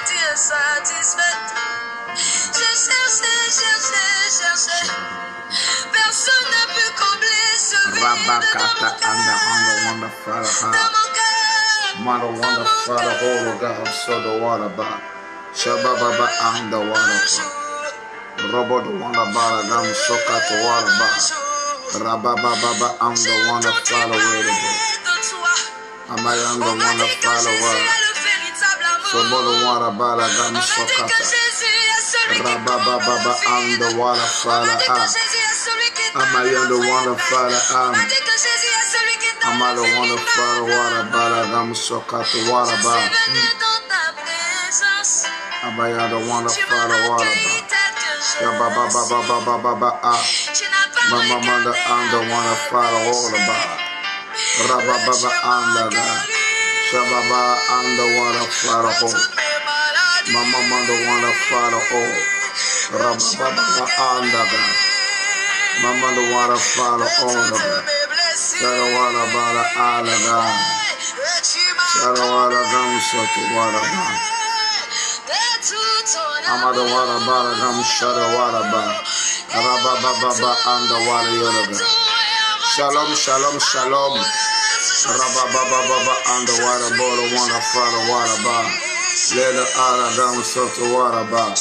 tu es satisfaite. J'ai cherché, cherché, cherché. Personne n'a pu combler ce vide dans mon cœur. Mother wonder, Father, Holy God, so the water bar. Shabba Baba and the water bar. Robot the wonder bar, Gam Soka to water bar. Rabba Baba and the wonder, Father, where the bar. Am I on the wonder, Father, water? So the water bar, Gam Soka. Rabba Baba and the water, Father, am I on the wonder, Father, am I the wonder, Father, water bar, Gam Soka to water bar. Am I on the wonder, Father, water bar. Shabba Baba Baba Mama Manda and the one Father all about Rabba Baba and the Shababa and the one Father all Mama Manda one Father all Rabba Baba and the Mama the one Father all the Sarawala Bala Alaga Sarawala Gamsa to Waraba Amada Waraba Gam Shadawaraba Rabba Baba and the warrior. Shalom, shalom, shalom. Rabba Baba and the water bottle, one of Father water bar. Let the other gum sort of water bar.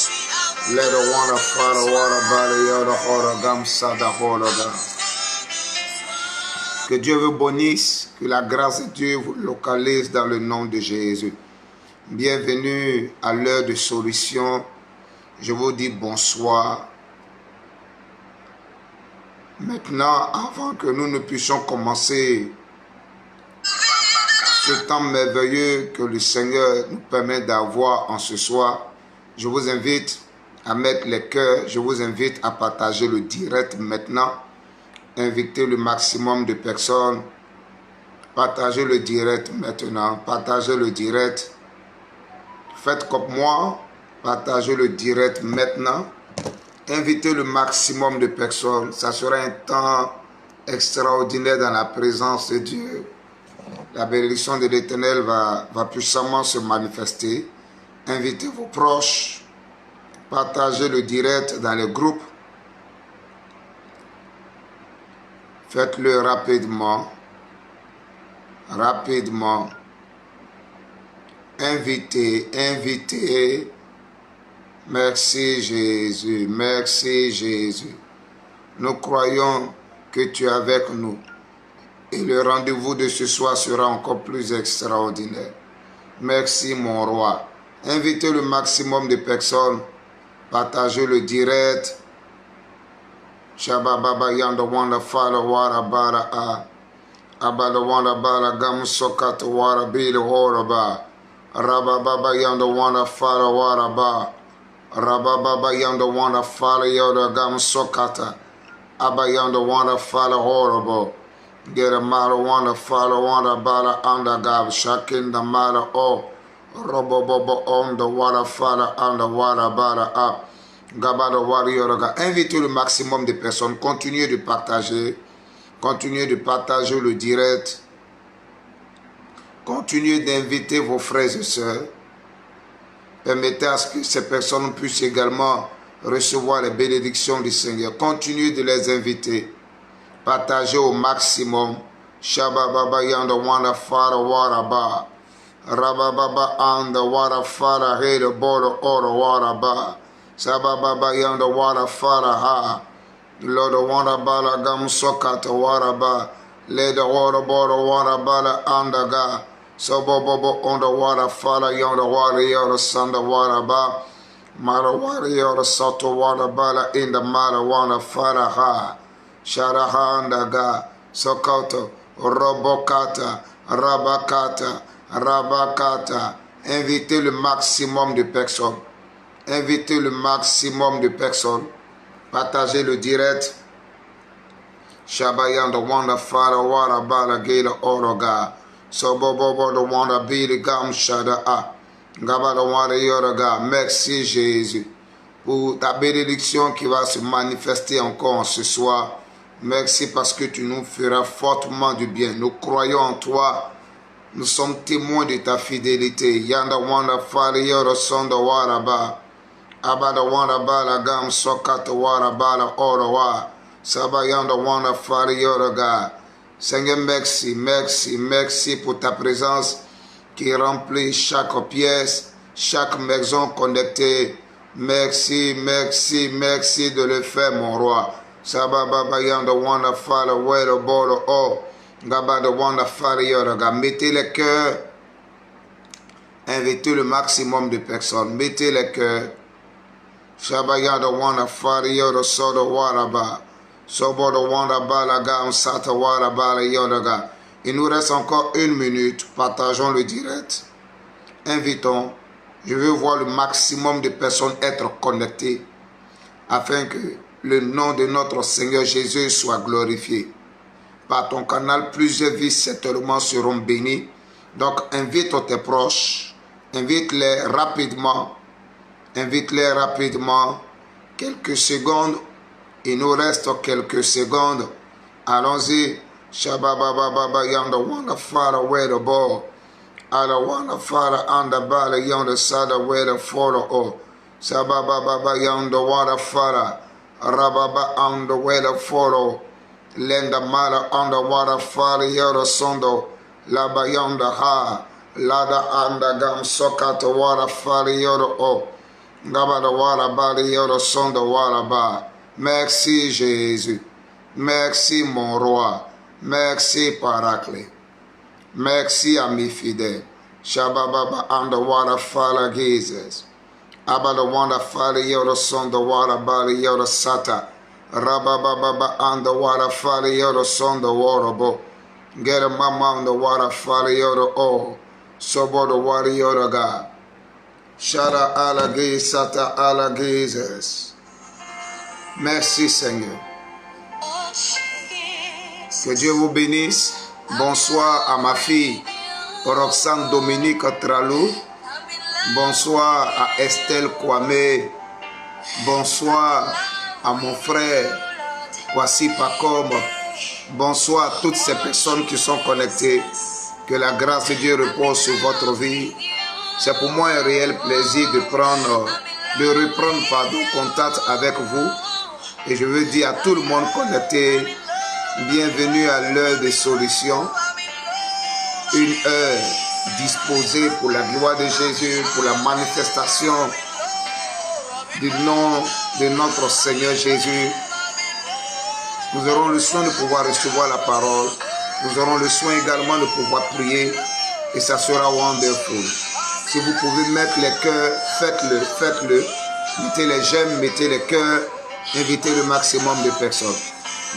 Let the one of Father water bar, the other order gum sada order. Que Dieu vous bénisse, que la grâce de Dieu vous localise dans le nom de Jésus. Bienvenue à l'heure de solution. Je vous dis bonsoir. Maintenant, avant que nous ne puissions commencer ce temps merveilleux que le Seigneur nous permet d'avoir en ce soir, je vous invite à mettre les cœurs, je vous invite à partager le direct maintenant, inviter le maximum de personnes, partagez le direct maintenant, partagez le direct, faites comme moi, partagez le direct maintenant. Invitez le maximum de personnes. Ça sera un temps extraordinaire dans la présence de Dieu. La bénédiction de l'Éternel va puissamment se manifester. Invitez vos proches. Partagez le direct dans les groupes. Faites-le rapidement. Rapidement. Invitez, invitez. Merci Jésus, merci Jésus. Nous croyons que tu es avec nous et le rendez-vous de ce soir sera encore plus extraordinaire. Merci mon roi. Invitez le maximum de personnes, partagez le direct. Shabba Baba Yanda Wanda Fala Wara Bara A Abada Wanda Bara Gam Sokat Wara Bili Wara Ba Rabba Baba Yanda Wanda Fala Wara Ba Rabba Baba Yanda Wanda Fala Yoda Gam Sokata Abba Yanda Wanda Fala Horrible Get a Mara Wanda Fala Wanda Bala Anda Gab Shakin the Mara O Robo Bobo on the Wada Fala Anda Wada Bala Up Gabada Warrior. Invitez le maximum de personnes, continuez de partager le direct, continuez d'inviter vos frères et sœurs. Permettez à ce que ces personnes puissent également recevoir les bénédictions du Seigneur. Continuez de les inviter. Partagez au maximum. Shabba Baba Yanda Wanda Fara Waraba. Rabba Baba Anda Wara Fara Heda Bodo Ora Waraba. Shabba Baba Yanda Wara Fara Ha. Lord Wanda Bala Gam Sokata Waraba. Leda Wara Bodo Warabala Andaga. So bobo on the water, Father, yonder water, yonder Sanda water ba, Mara water, yonder Soto water bala in the Mara water, Father ha, Sharahanda ga, Sokoto, Robokata, Rabakata, Rabakata. Invitez le maximum de personnes. Invitez le maximum de personnes. Partagez le direct. Shabayan the wonder, Father, water bala, Gila Oroga. So bobo the wanda be the gam shada a gaba the wanda yoraga. Merci Jésus pour ta bénédiction qui va se manifester encore ce soir. Merci parce que tu nous feras fortement du bien. Nous croyons en toi Nous sommes témoins de ta fidélité. Yanda wanda fari yoro sondo waraba. Abada wanda bala gam sokat warabala orowa. Saba yanda wanda fari yoro ga. Seigneur, merci, merci, merci pour ta présence qui remplit chaque pièce, chaque maison connectée. Merci, merci, merci de le faire, mon roi. Saba baba yanda wanda fari wero bolo o. Mettez les cœurs, invitez le maximum de personnes, mettez les cœurs. Il nous reste encore 1 minute, partageons le direct. Invitons, je veux voir le maximum de personnes être connectées afin que le nom de notre Seigneur Jésus soit glorifié. Par ton canal, plusieurs vies certainement seront bénies. Donc, invite tes proches. Invite-les rapidement. Invite-les rapidement. Quelques secondes. Il nous reste quelques secondes. Allons-y. Shababababa yanda wanda fara where bo. Ala wanda fara anda bala yanda sada where follow o. Shababababa yanda wanda fara. Rababa anda where follow. Lenda mala underwater fire yoro sondo laba yonda ha lada anda gam sokata water fire yoro o gaba da water bali yoro sondo water ba. Merci Jésus, merci mon roi, merci Paraclet, merci ami fidèle. Shababa underwater fire Jesus abada wanda fire yoro sondo water bali yoro sata. Rabababa on the water fire yoro son the water bo. Get a mama on the water fire yoro oh. Sobo the water yoro ga. Shara ala sata ala Jesus. Merci Seigneur. Que Dieu vous bénisse. Bonsoir à ma fille Roxane Dominique Tralou. Bonsoir à Estelle Kwame. Bonsoir à mon frère Kwasi Pakom. Bonsoir à toutes ces personnes qui sont connectées. Que la grâce de Dieu repose sur votre vie. C'est pour moi un réel plaisir de reprendre contact avec vous. Et je veux dire à tout le monde connecté, bienvenue à l'heure des solutions. Une heure disposée pour la gloire de Jésus, pour la manifestation du nom de notre Seigneur Jésus. Nous aurons le soin de pouvoir recevoir la parole. Nous aurons le soin également de pouvoir prier. Et ça sera wonderful. Si vous pouvez mettre les cœurs, faites-le, faites-le. Mettez les j'aime, mettez les cœurs. Invitez le maximum de personnes.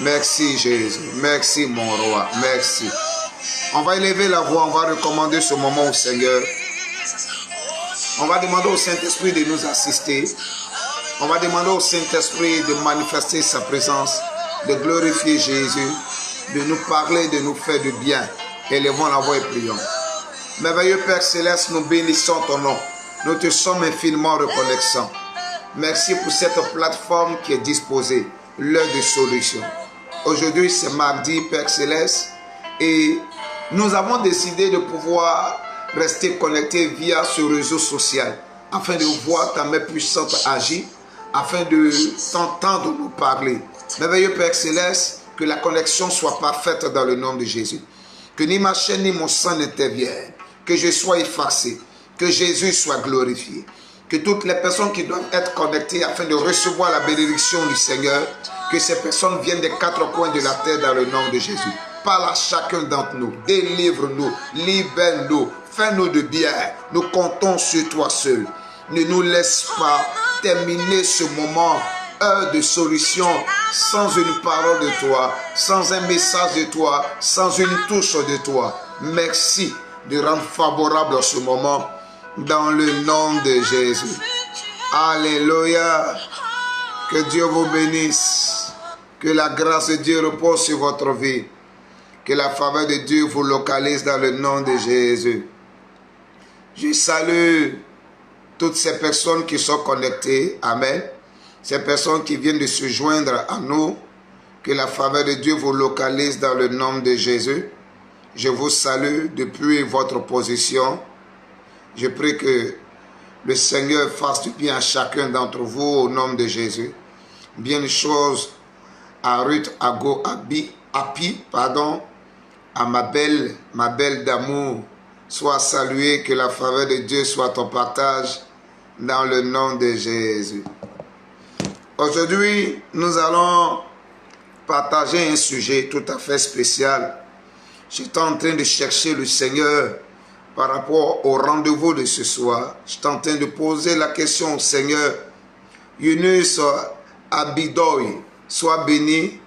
Merci Jésus. Merci mon roi. Merci. On va élever la voix. On va recommander ce moment au Seigneur. On va demander au Saint-Esprit de nous assister. On va demander au Saint-Esprit de manifester sa présence, de glorifier Jésus, de nous parler, de nous faire du bien. Élevons la voix et prions. Merveilleux Père Céleste, nous bénissons ton nom. Nous te sommes infiniment reconnaissants. Merci pour cette plateforme qui est disposée, l'heure de solution. Aujourd'hui, c'est mardi, Père Céleste, et nous avons décidé de pouvoir rester connectés via ce réseau social, afin de voir ta main puissante agir, afin de t'entendre nous parler. Merveilleux Père Céleste, que la connexion soit parfaite dans le nom de Jésus. Que ni ma chaîne ni mon sang n'interviennent. Que je sois effacé. Que Jésus soit glorifié. Que toutes les personnes qui doivent être connectées afin de recevoir la bénédiction du Seigneur, que ces personnes viennent des 4 coins de la terre dans le nom de Jésus. Parle à chacun d'entre nous. Délivre-nous. Libère-nous. Fais-nous de bien. Nous comptons sur toi seul. Ne nous laisse pas terminer ce moment, heure de solution, sans une parole de toi, sans un message de toi, sans une touche de toi. Merci de rendre favorable ce moment dans le nom de Jésus. Alléluia. Que Dieu vous bénisse. Que la grâce de Dieu repose sur votre vie. Que la faveur de Dieu vous localise dans le nom de Jésus. Je salue toutes ces personnes qui sont connectées. Amen. Ces personnes qui viennent de se joindre à nous. Que la faveur de Dieu vous localise dans le nom de Jésus. Je vous salue depuis votre position. Je prie que le Seigneur fasse du bien à chacun d'entre vous au nom de Jésus. Bien de choses à Ruth, Api, à ma belle d'amour. Sois saluée, que la faveur de Dieu soit ton partage dans le nom de Jésus. Aujourd'hui, nous allons partager un sujet tout à fait spécial. J'étais en train de chercher le Seigneur par rapport au rendez-vous de ce soir. J'étais en train de poser la question au Seigneur. Yunus Abidoy, sois béni.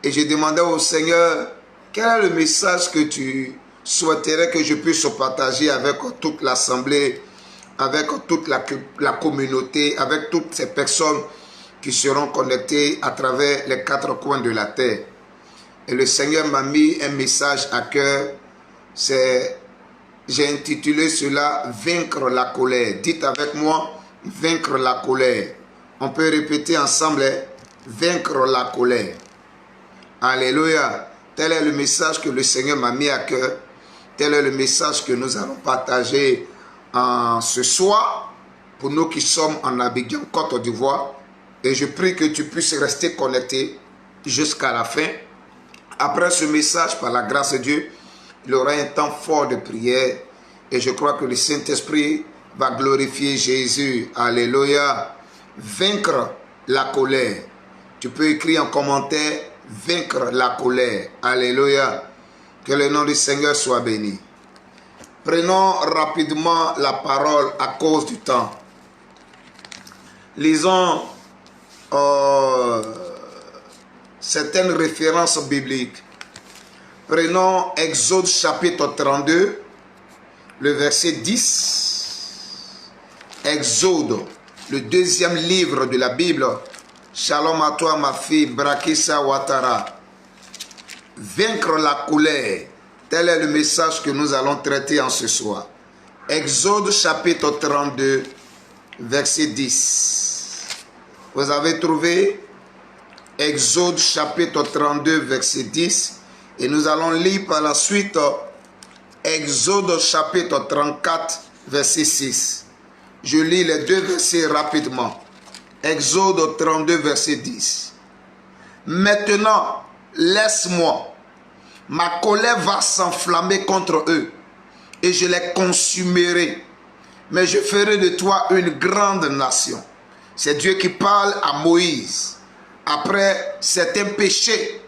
Et j'ai demandé au Seigneur, quel est le message que tu souhaiterais que je puisse partager avec toute l'assemblée, avec toute la communauté, avec toutes ces personnes qui seront connectées à travers les quatre coins de la terre. Et le Seigneur m'a mis un message à cœur. J'ai intitulé cela « Vaincre la colère ». Dites avec moi « Vaincre la colère ». On peut répéter ensemble « Vaincre la colère ». Alléluia. Tel est le message que le Seigneur m'a mis à cœur. Tel est le message que nous allons partager ce soir pour nous qui sommes en Abidjan, Côte d'Ivoire. Et je prie que tu puisses rester connecté jusqu'à la fin. Après ce message, par la grâce de Dieu, il y aura un temps fort de prière. Et je crois que le Saint-Esprit va glorifier Jésus. Alléluia. Vaincre la colère. Tu peux écrire en commentaire « Vaincre la colère ». Alléluia. Que le nom du Seigneur soit béni. Prenons rapidement la parole à cause du temps. Lisons certaines références bibliques. Prenons Exode chapitre 32, le verset 10. Exode, le deuxième livre de la Bible. Shalom à toi ma fille, Brakissa Ouattara. Vaincre la colère. Tel est le message que nous allons traiter en ce soir. Exode chapitre 32, verset 10. Vous avez trouvé Exode chapitre 32, verset 10. Et nous allons lire par la suite Exode chapitre 34, verset 6. Je lis les deux versets rapidement. Exode 32, verset 10. Maintenant, laisse-moi. Ma colère va s'enflammer contre eux et je les consumerai. Mais je ferai de toi une grande nation. C'est Dieu qui parle à Moïse après certains péchés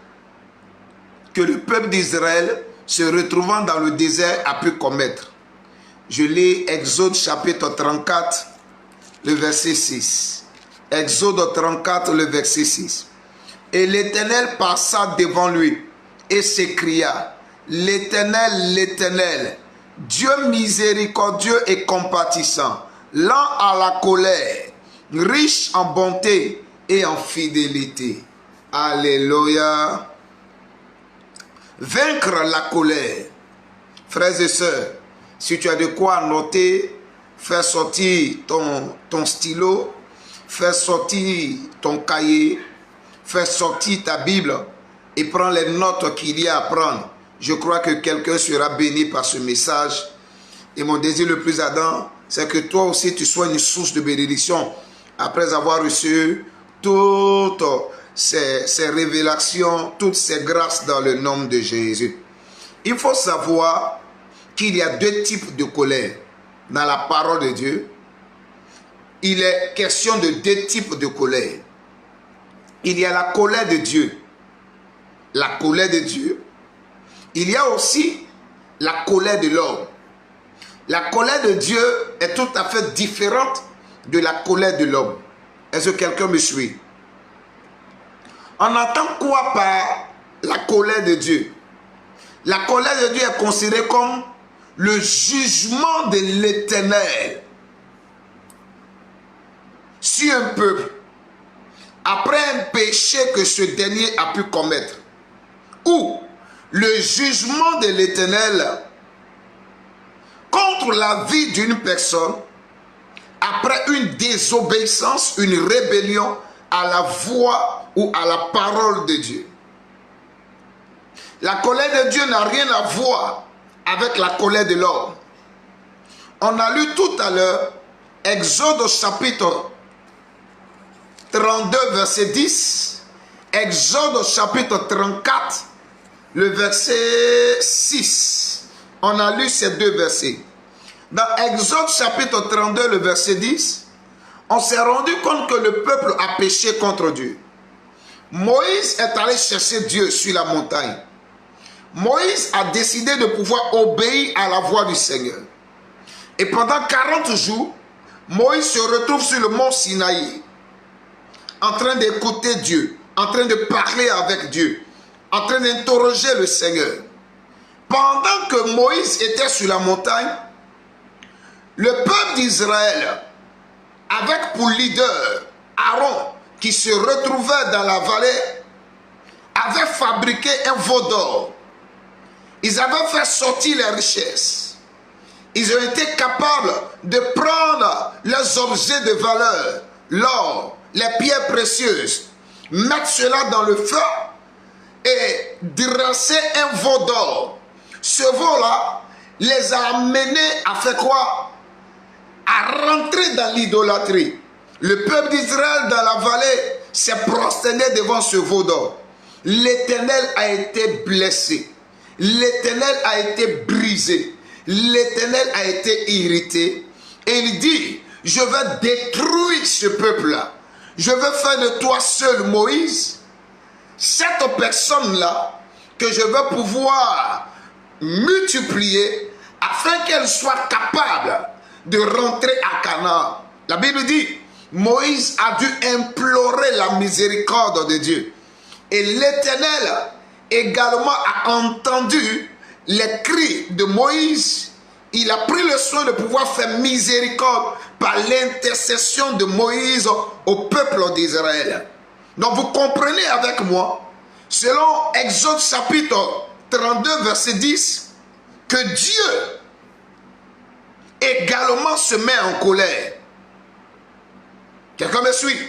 que le peuple d'Israël, se retrouvant dans le désert, a pu commettre. Je lis Exode chapitre 34, le verset 6. Exode 34, le verset 6. Et l'Éternel passa devant lui et s'écria, l'Éternel, l'Éternel, Dieu miséricordieux et compatissant, lent à la colère, riche en bonté et en fidélité. Alléluia. Vaincre la colère. Frères et sœurs, si tu as de quoi noter, fais sortir ton stylo, fais sortir ton cahier, fais sortir ta Bible et prends les notes qu'il y a à prendre. Je crois que quelqu'un sera béni par ce message. Et mon désir le plus ardent, c'est que toi aussi tu sois une source de bénédiction après avoir reçu toutes ces révélations, toutes ces grâces dans le nom de Jésus. Il faut savoir qu'il y a deux types de colère dans la parole de Dieu. Il est question de deux types de colère. Il y a la colère de Dieu. La colère de Dieu. Il y a aussi la colère de l'homme. La colère de Dieu est tout à fait différente de la colère de l'homme. Est-ce que quelqu'un me suit? On entend quoi par la colère de Dieu? La colère de Dieu est considérée comme le jugement de l'Éternel sur un peuple après un péché que ce dernier a pu commettre, ou le jugement de l'Éternel contre la vie d'une personne après une désobéissance, une rébellion à la voix ou à la parole de Dieu. La colère de Dieu n'a rien à voir avec la colère de l'homme. On a lu tout à l'heure Exode chapitre 32 verset 10, Exode chapitre 34, le verset 6. On a lu ces deux versets. Dans Exode chapitre 32, le verset 10, on s'est rendu compte que le peuple a péché contre Dieu. Moïse est allé chercher Dieu sur la montagne. Moïse a décidé de pouvoir obéir à la voix du Seigneur. Et pendant 40 jours, Moïse se retrouve sur le mont Sinaï, en train d'écouter Dieu, en train de parler avec Dieu, en train d'interroger le Seigneur. Pendant que Moïse était sur la montagne, le peuple d'Israël, avec pour leader Aaron, qui se retrouvait dans la vallée, avait fabriqué un veau d'or. Ils avaient fait sortir les richesses. Ils ont été capables de prendre leurs objets de valeur, l'or, les pierres précieuses, mettre cela dans le feu et dresser un veau d'or. Ce veau-là les a amenés à faire quoi? À rentrer dans l'idolâtrie. Le peuple d'Israël dans la vallée s'est prosterné devant ce veau d'or. L'Éternel a été blessé. L'Éternel a été brisé. L'Éternel a été irrité. Et il dit, je vais détruire ce peuple-là. Je vais faire de toi seul, Moïse, cette personne-là que je vais pouvoir multiplier afin qu'elle soit capable de rentrer à Canaan. La Bible dit, Moïse a dû implorer la miséricorde de Dieu. Et l'Éternel également a entendu les cris de Moïse. Il a pris le soin de pouvoir faire miséricorde par l'intercession de Moïse au peuple d'Israël. Donc vous comprenez avec moi, selon Exode chapitre 32 verset 10, que Dieu également se met en colère. Quelqu'un me suit?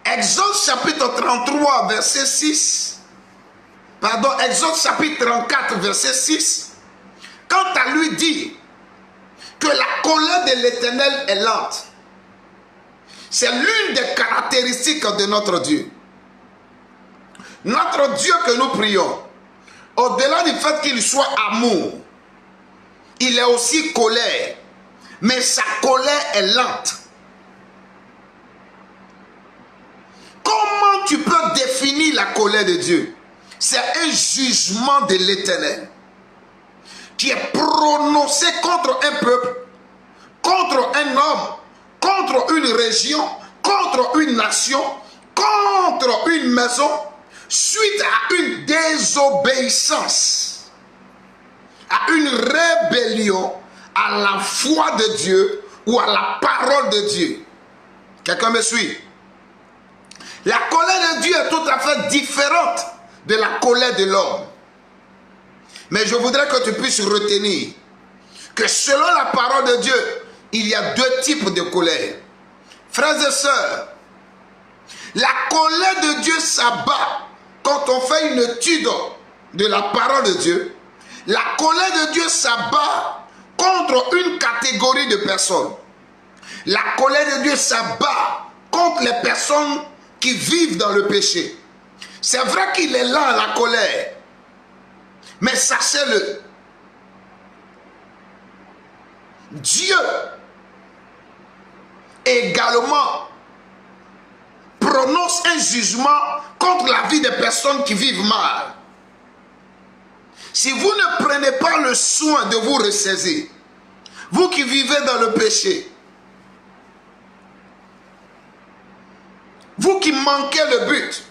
Exode chapitre 33 verset 6, pardon, Exode chapitre 34 verset 6, quant à lui dit que la colère de l'Éternel est lente. C'est l'une des caractéristiques de notre Dieu. Notre Dieu que nous prions, au-delà du fait qu'il soit amour, il est aussi colère, mais sa colère est lente. Comment tu peux définir la colère de Dieu? C'est un jugement de l'Éternel qui est prononcé contre un peuple, contre un homme, contre une région, contre une nation, contre une maison, suite à une désobéissance, à une rébellion à la foi de Dieu ou à la parole de Dieu. Quelqu'un me suit? La colère de Dieu est tout à fait différente de la colère de l'homme. Mais je voudrais que tu puisses retenir que selon la parole de Dieu, il y a deux types de colère. Frères et sœurs, la colère de Dieu s'abat quand on fait une étude de la parole de Dieu. La colère de Dieu s'abat contre une catégorie de personnes. La colère de Dieu s'abat contre les personnes qui vivent dans le péché. C'est vrai qu'il est là, la colère. Mais sachez-le, Dieu également prononce un jugement contre la vie des personnes qui vivent mal. Si vous ne prenez pas le soin de vous ressaisir, vous qui vivez dans le péché, vous qui manquez le but,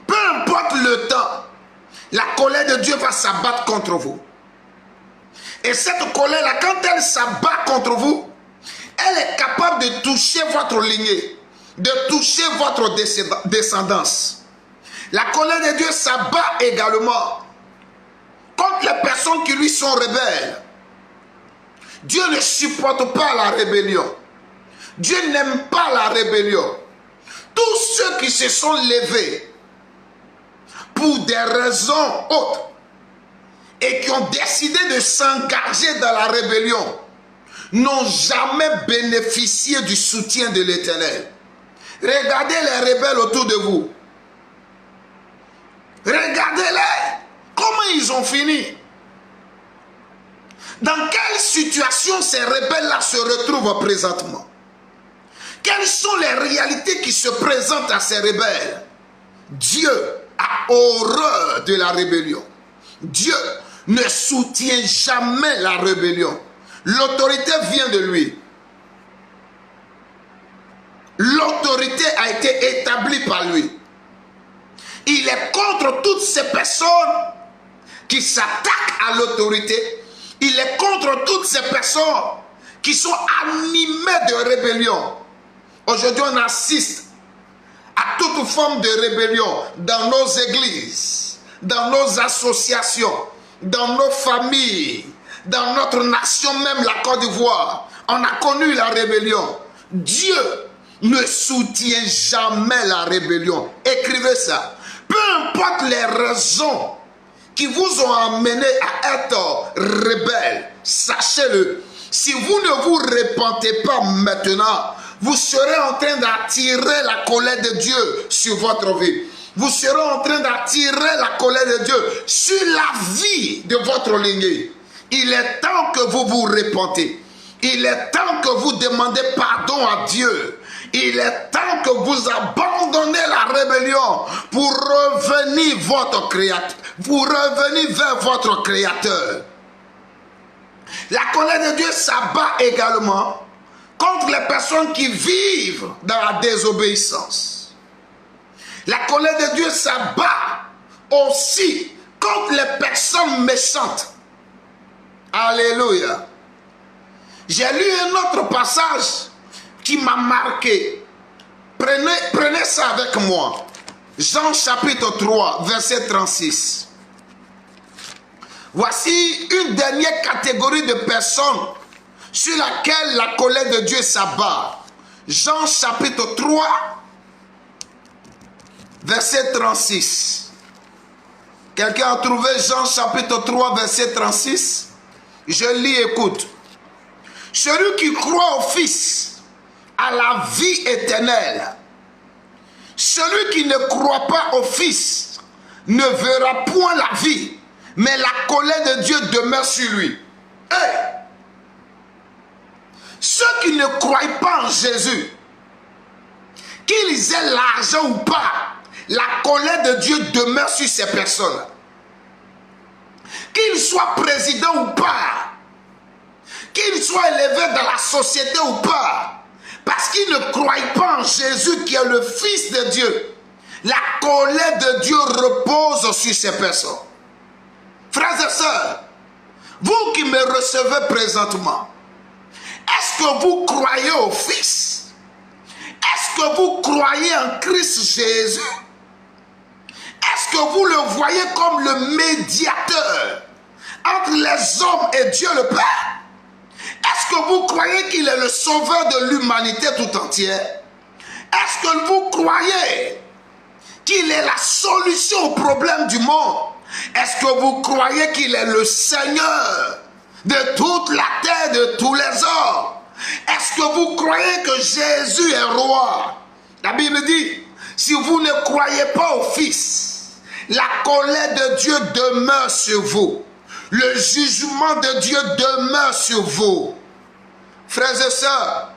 peu importe le temps, la colère de Dieu va s'abattre contre vous. Et cette colère-là, quand elle s'abat contre vous, elle est capable de toucher votre lignée, de toucher votre descendance. La colère de Dieu s'abat également contre les personnes qui lui sont rebelles. Dieu ne supporte pas la rébellion. Dieu n'aime pas la rébellion. tous ceux qui se sont levés pour des raisons autres et qui ont décidé de s'engager dans la rébellion n'ont jamais bénéficié du soutien de l'Éternel. Regardez les rebelles autour de vous. Regardez-les. Comment ils ont fini? Dans quelle situation ces rebelles-là se retrouvent présentement? Quelles sont les réalités qui se présentent à ces rebelles? Dieu a horreur de la rébellion. Dieu ne soutient jamais la rébellion. L'autorité vient de lui. L'autorité a été établie par lui. Il est contre toutes ces personnes qui s'attaquent à l'autorité. Il est contre toutes ces personnes qui sont animées de rébellion. Aujourd'hui, on assiste à toute forme de rébellion dans nos églises, dans nos associations, dans nos familles, dans notre nation même, la Côte d'Ivoire. On a connu la rébellion. Dieu ne soutient jamais la rébellion. Écrivez ça. Peu importe les raisons qui vous ont amené à être rebelle, sachez-le, si vous ne vous repentez pas maintenant, vous serez en train d'attirer la colère de Dieu sur votre vie. Vous serez en train d'attirer la colère de Dieu sur la vie de votre lignée. Il est temps que vous vous repentez. Il est temps que vous demandez pardon à Dieu. Il est temps que vous abandonnez la rébellion pour revenir vers votre Créateur. La colère de Dieu s'abat également contre les personnes qui vivent dans la désobéissance. La colère de Dieu s'abat aussi contre les personnes méchantes. Alléluia. J'ai lu un autre passage qui m'a marqué. Prenez ça avec moi. Jean chapitre 3, verset 36. Voici une dernière catégorie de personnes sur laquelle la colère de Dieu s'abat. Jean chapitre 3, verset 36. Quelqu'un a trouvé Jean chapitre 3, verset 36? Je lis, écoute. Celui qui croit au Fils a la vie éternelle. Celui qui ne croit pas au Fils ne verra point la vie, mais la colère de Dieu demeure sur lui. Hey! Ceux qui ne croient pas en Jésus, qu'ils aient l'argent ou pas, la colère de Dieu demeure sur ces personnes. Qu'ils soient présidents ou pas, qu'ils soient élevés dans la société ou pas, parce qu'ils ne croient pas en Jésus qui est le Fils de Dieu, la colère de Dieu repose sur ces personnes. Frères et sœurs, vous qui me recevez présentement, est-ce que vous croyez au Fils? Est-ce que vous croyez en Christ Jésus? Est-ce que vous le voyez comme le médiateur entre les hommes et Dieu le Père? Est-ce que vous croyez qu'il est le sauveur de l'humanité tout entière? Est-ce que vous croyez qu'il est la solution au problème du monde? Est-ce que vous croyez qu'il est le Seigneur de toute la terre, de tous les hommes? Est-ce que vous croyez que Jésus est roi? La Bible dit, si vous ne croyez pas au Fils, la colère de Dieu demeure sur vous. Le jugement de Dieu demeure sur vous. Frères et sœurs,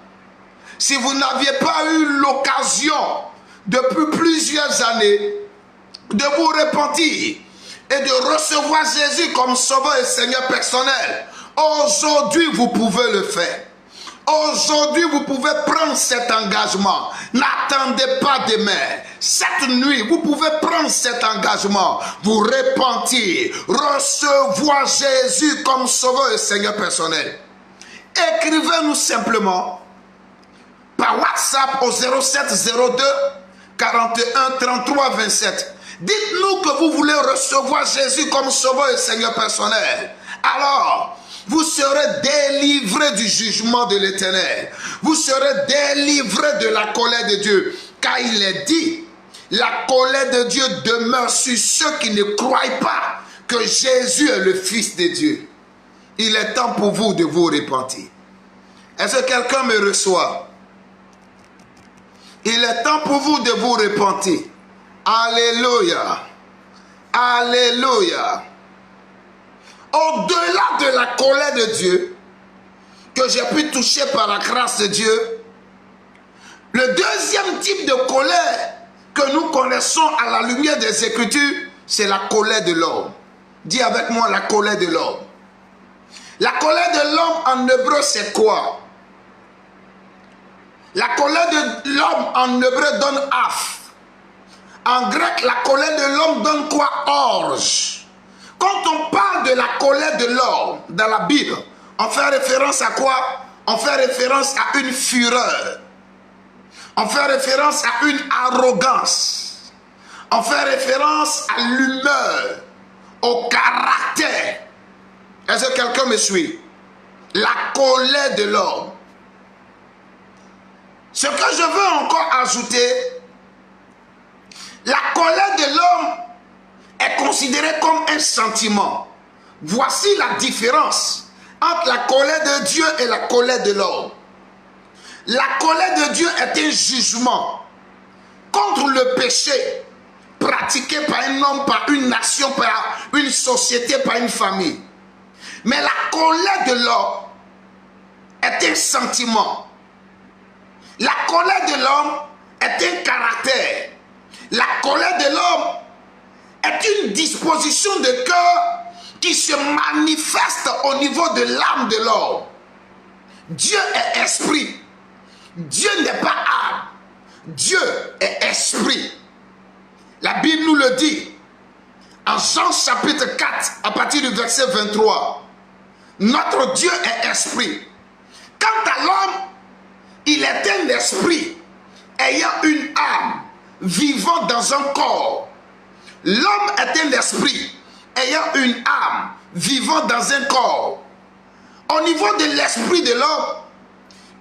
si vous n'aviez pas eu l'occasion depuis plusieurs années de vous repentir et de recevoir Jésus comme sauveur et Seigneur personnel, aujourd'hui vous pouvez le faire. Aujourd'hui vous pouvez prendre cet engagement. N'attendez pas demain. Cette nuit, vous pouvez prendre cet engagement, vous repentir, recevoir Jésus comme sauveur et Seigneur personnel. Écrivez-nous simplement par WhatsApp au 0702 41 33 27. Dites-nous que vous voulez recevoir Jésus comme sauveur et Seigneur personnel. Alors, vous serez délivrés du jugement de l'Éternel. Vous serez délivrés de la colère de Dieu. car il est dit, la colère de Dieu demeure sur ceux qui ne croient pas que Jésus est le Fils de Dieu. Il est temps pour vous de vous repentir. Est-ce que quelqu'un me reçoit? Il est temps pour vous de vous repentir. Alléluia. Alléluia. Au-delà de la colère de Dieu, que j'ai pu toucher par la grâce de Dieu, le deuxième type de colère que nous connaissons à la lumière des Écritures, c'est la colère de l'homme. Dis avec moi la colère de l'homme. La colère de l'homme en hébreu, c'est quoi? La colère de l'homme en hébreu donne af. En grec, la colère de l'homme donne quoi? Orge. Quand on parle de la colère de l'homme dans la Bible, on fait référence à quoi? On fait référence à une fureur. On fait référence à une arrogance. On fait référence à l'humeur, au caractère. Est-ce que quelqu'un me suit? La colère de l'homme. Ce que je veux encore ajouter, la colère de l'homme est considérée comme un sentiment. Voici la différence entre la colère de Dieu et la colère de l'homme. La colère de Dieu est un jugement contre le péché pratiqué par un homme, par une nation, par une société, par une famille. Mais la colère de l'homme est un sentiment. La colère de l'homme est un caractère. La colère de l'homme est une disposition de cœur qui se manifeste au niveau de l'âme de l'homme. Dieu est esprit. Dieu n'est pas âme. Dieu est esprit. La Bible nous le dit en Jean chapitre 4 à partir du verset 23. Notre Dieu est esprit. Quant à l'homme, il est un esprit ayant une âme, vivant dans un corps. L'homme est un esprit ayant une âme, vivant dans un corps. Au niveau de l'esprit de l'homme,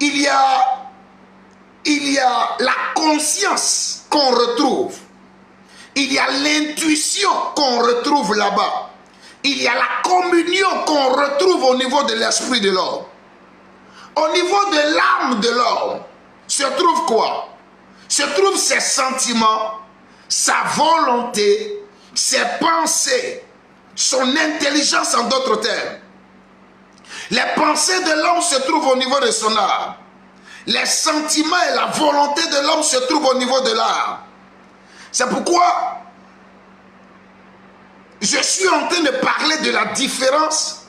il y a la conscience qu'on retrouve. Il y a l'intuition qu'on retrouve là-bas. Il y a la communion qu'on retrouve au niveau de l'esprit de l'homme. Au niveau de l'âme de l'homme, se trouve quoi? Se trouvent ses sentiments, sa volonté, ses pensées, son intelligence en d'autres termes. Les pensées de l'homme se trouvent au niveau de son âme. Les sentiments et la volonté de l'homme se trouvent au niveau de l'âme. C'est pourquoi je suis en train de parler de la différence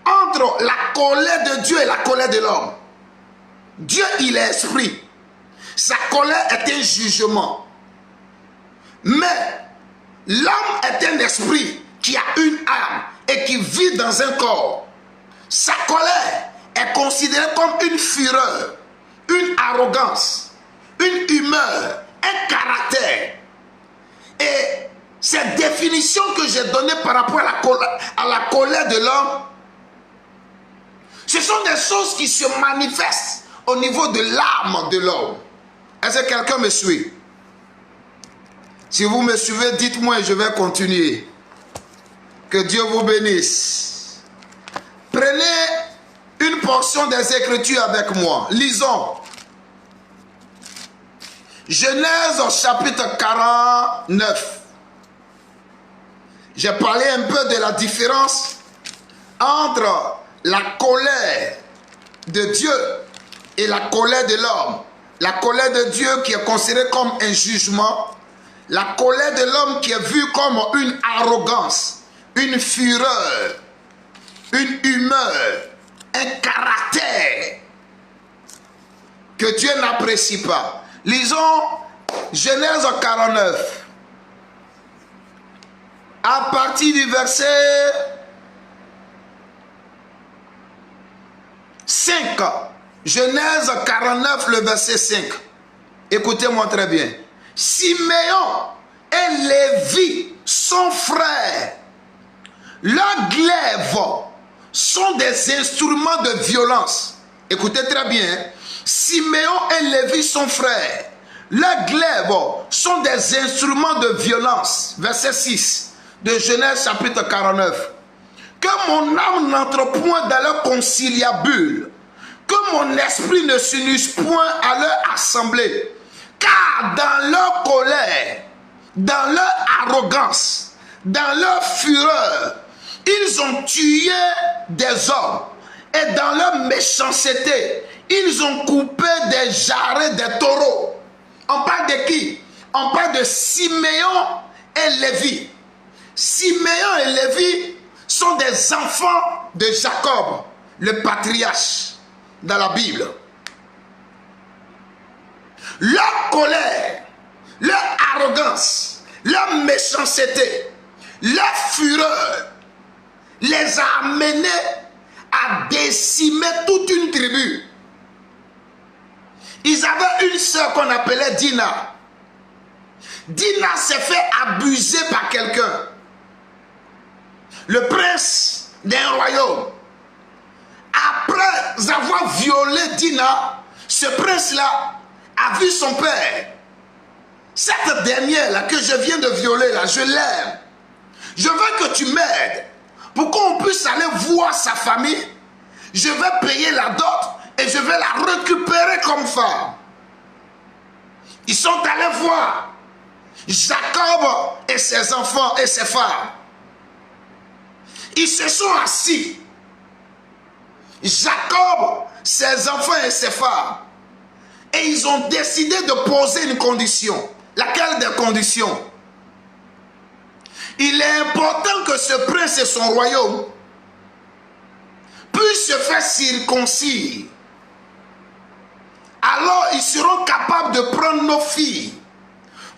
entre la colère de Dieu et la colère de l'homme. Dieu, il est esprit. Sa colère est un jugement. Mais l'homme est un esprit qui a une âme et qui vit dans un corps. Sa colère est considérée comme une fureur, une arrogance, une humeur, un caractère. Et cette définition que j'ai donnée par rapport à la colère de l'homme, ce sont des choses qui se manifestent au niveau de l'âme de l'homme. Est-ce que quelqu'un me suit? Si vous me suivez, dites-moi et je vais continuer. Que Dieu vous bénisse. Prenez une portion des Écritures avec moi. Lisons. Genèse au chapitre 49. J'ai parlé un peu de la différence entre la colère de Dieu et la colère de l'homme. La colère de Dieu qui est considérée comme un jugement. La colère de l'homme qui est vue comme une arrogance, une fureur, une humeur, un caractère que Dieu n'apprécie pas. Lisons Genèse 49. À partir du verset 5. Genèse 49, le verset 5. Écoutez-moi très bien. Siméon et Lévi, son frère, leurs glaives sont des instruments de violence. Écoutez très bien. Siméon et Lévi, son frère, leurs glaives sont des instruments de violence. Verset 6 de Genèse chapitre 49. Que mon âme n'entre point dans leur conciliabule, que mon esprit ne s'unisse point à leur assemblée, car dans leur colère, dans leur arrogance, dans leur fureur, ils ont tué des hommes, et dans leur méchanceté, ils ont coupé des jarrets des taureaux. On parle de qui? On parle de Siméon et Lévi. Siméon et Lévi sont des enfants de Jacob, le patriarche dans la Bible. Leur colère, leur arrogance, leur méchanceté, leur fureur les a amenés à décimer toute une tribu. Ils avaient une sœur qu'on appelait Dina. Dina s'est fait abuser par quelqu'un. Le prince d'un royaume. Après avoir violé Dina, ce prince-là a vu son père. Cette dernière-là que je viens de violer, là, je l'aime. Je veux que tu m'aides pour qu'on puisse aller voir sa famille. Je vais payer la dot et je vais la récupérer comme femme. Ils sont allés voir Jacob et ses enfants et ses femmes. Ils se sont assis. Jacob, ses enfants et ses femmes. Et ils ont décidé de poser une condition. Laquelle des conditions? Il est important que ce prince et son royaume puissent se faire circoncire. Alors ils seront capables de prendre nos filles.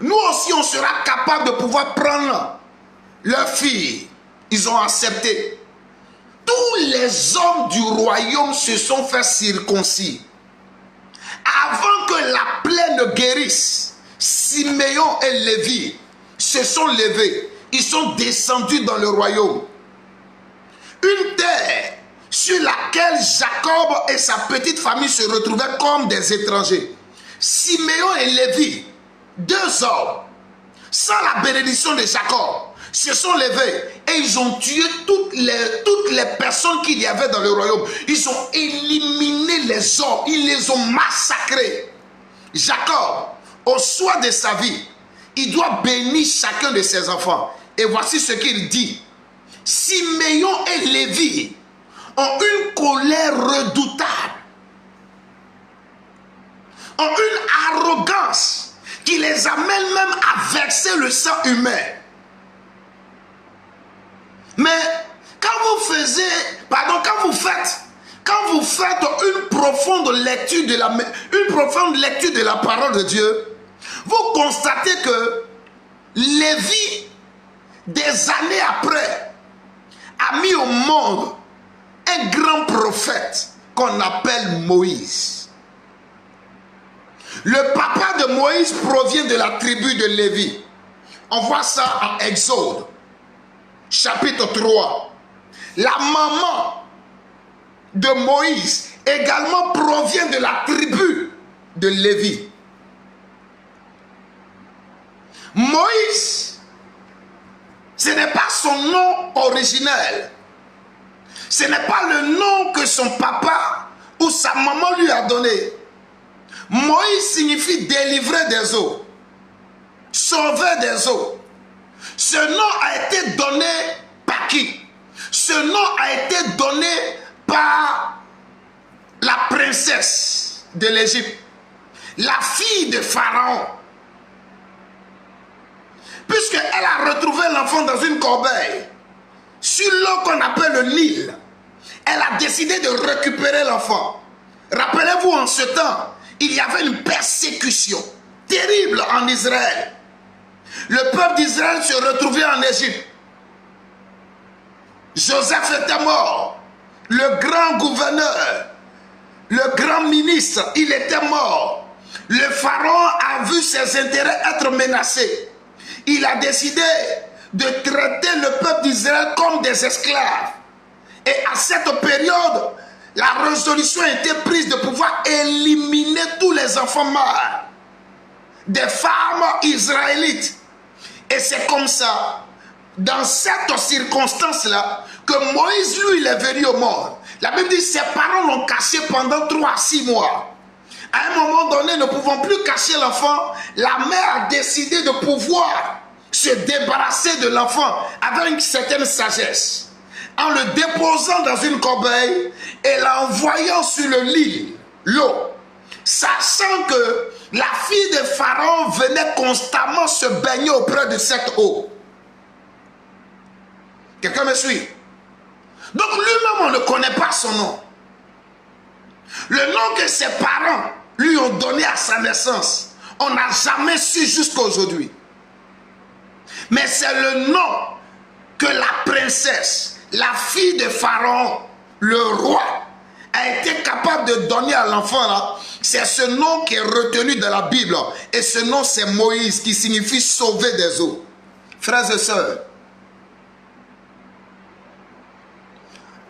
Nous aussi on sera capable de pouvoir prendre leurs filles. Ils ont accepté. Tous les hommes du royaume se sont fait circoncis. Avant que la plaie ne guérisse, Siméon et Lévi se sont levés. Ils sont descendus dans le royaume. Une terre sur laquelle Jacob et sa petite famille se retrouvaient comme des étrangers. Siméon et Lévi, deux hommes, sans la bénédiction de Jacob, se sont levés et ils ont tué toutes les personnes qu'il y avait dans le royaume. Ils ont éliminé les hommes, ils les ont massacrés. Jacob, au soir de sa vie, il doit bénir chacun de ses enfants. Et voici ce qu'il dit. Siméon et Lévi ont une colère redoutable, ont une arrogance qui les amène même à verser le sang humain. Mais quand vous faites une profonde lecture de la parole de Dieu, vous constatez que Lévi, des années après, a mis au monde un grand prophète qu'on appelle Moïse. Le papa de Moïse provient de la tribu de Lévi. On voit ça en Exode, chapitre 3. La maman de Moïse également provient de la tribu de Lévi. Moïse, ce n'est pas son nom originel. Ce n'est pas le nom que son papa ou sa maman lui a donné. Moïse signifie délivrer des eaux, sauver des eaux. Ce nom a été donné par qui? Ce nom a été donné par la princesse de l'Égypte, la fille de Pharaon. Puisqu'elle a retrouvé l'enfant dans une corbeille, sur l'eau qu'on appelle le Nil, elle a décidé de récupérer l'enfant. Rappelez-vous, en ce temps, il y avait une persécution terrible en Israël. Le peuple d'Israël se retrouvait en Égypte. Joseph était mort. Le grand gouverneur, le grand ministre, il était mort. Le pharaon a vu ses intérêts être menacés. Il a décidé de traiter le peuple d'Israël comme des esclaves. Et à cette période, la résolution a été prise de pouvoir éliminer tous les enfants morts. des femmes israélites. Et c'est comme ça, dans cette circonstance-là, que Moïse, lui, il est venu au monde. La Bible dit, ses parents l'ont caché pendant 3 à 6 mois. À un moment donné, ne pouvant plus cacher l'enfant, la mère a décidé de pouvoir se débarrasser de l'enfant avec une certaine sagesse. En le déposant dans une corbeille et l'envoyant sur le lit, l'eau, sachant que la fille de Pharaon venait constamment se baigner auprès de cette eau. Quelqu'un me suit? Donc lui-même, on ne connaît pas son nom. Le nom que ses parents lui ont donné à sa naissance, on n'a jamais su jusqu'à aujourd'hui. Mais c'est le nom que la princesse, la fille de Pharaon, le roi, a été capable de donner à l'enfant là. C'est ce nom qui est retenu dans la Bible. Et ce nom, c'est Moïse, qui signifie sauver des eaux. Frères et sœurs,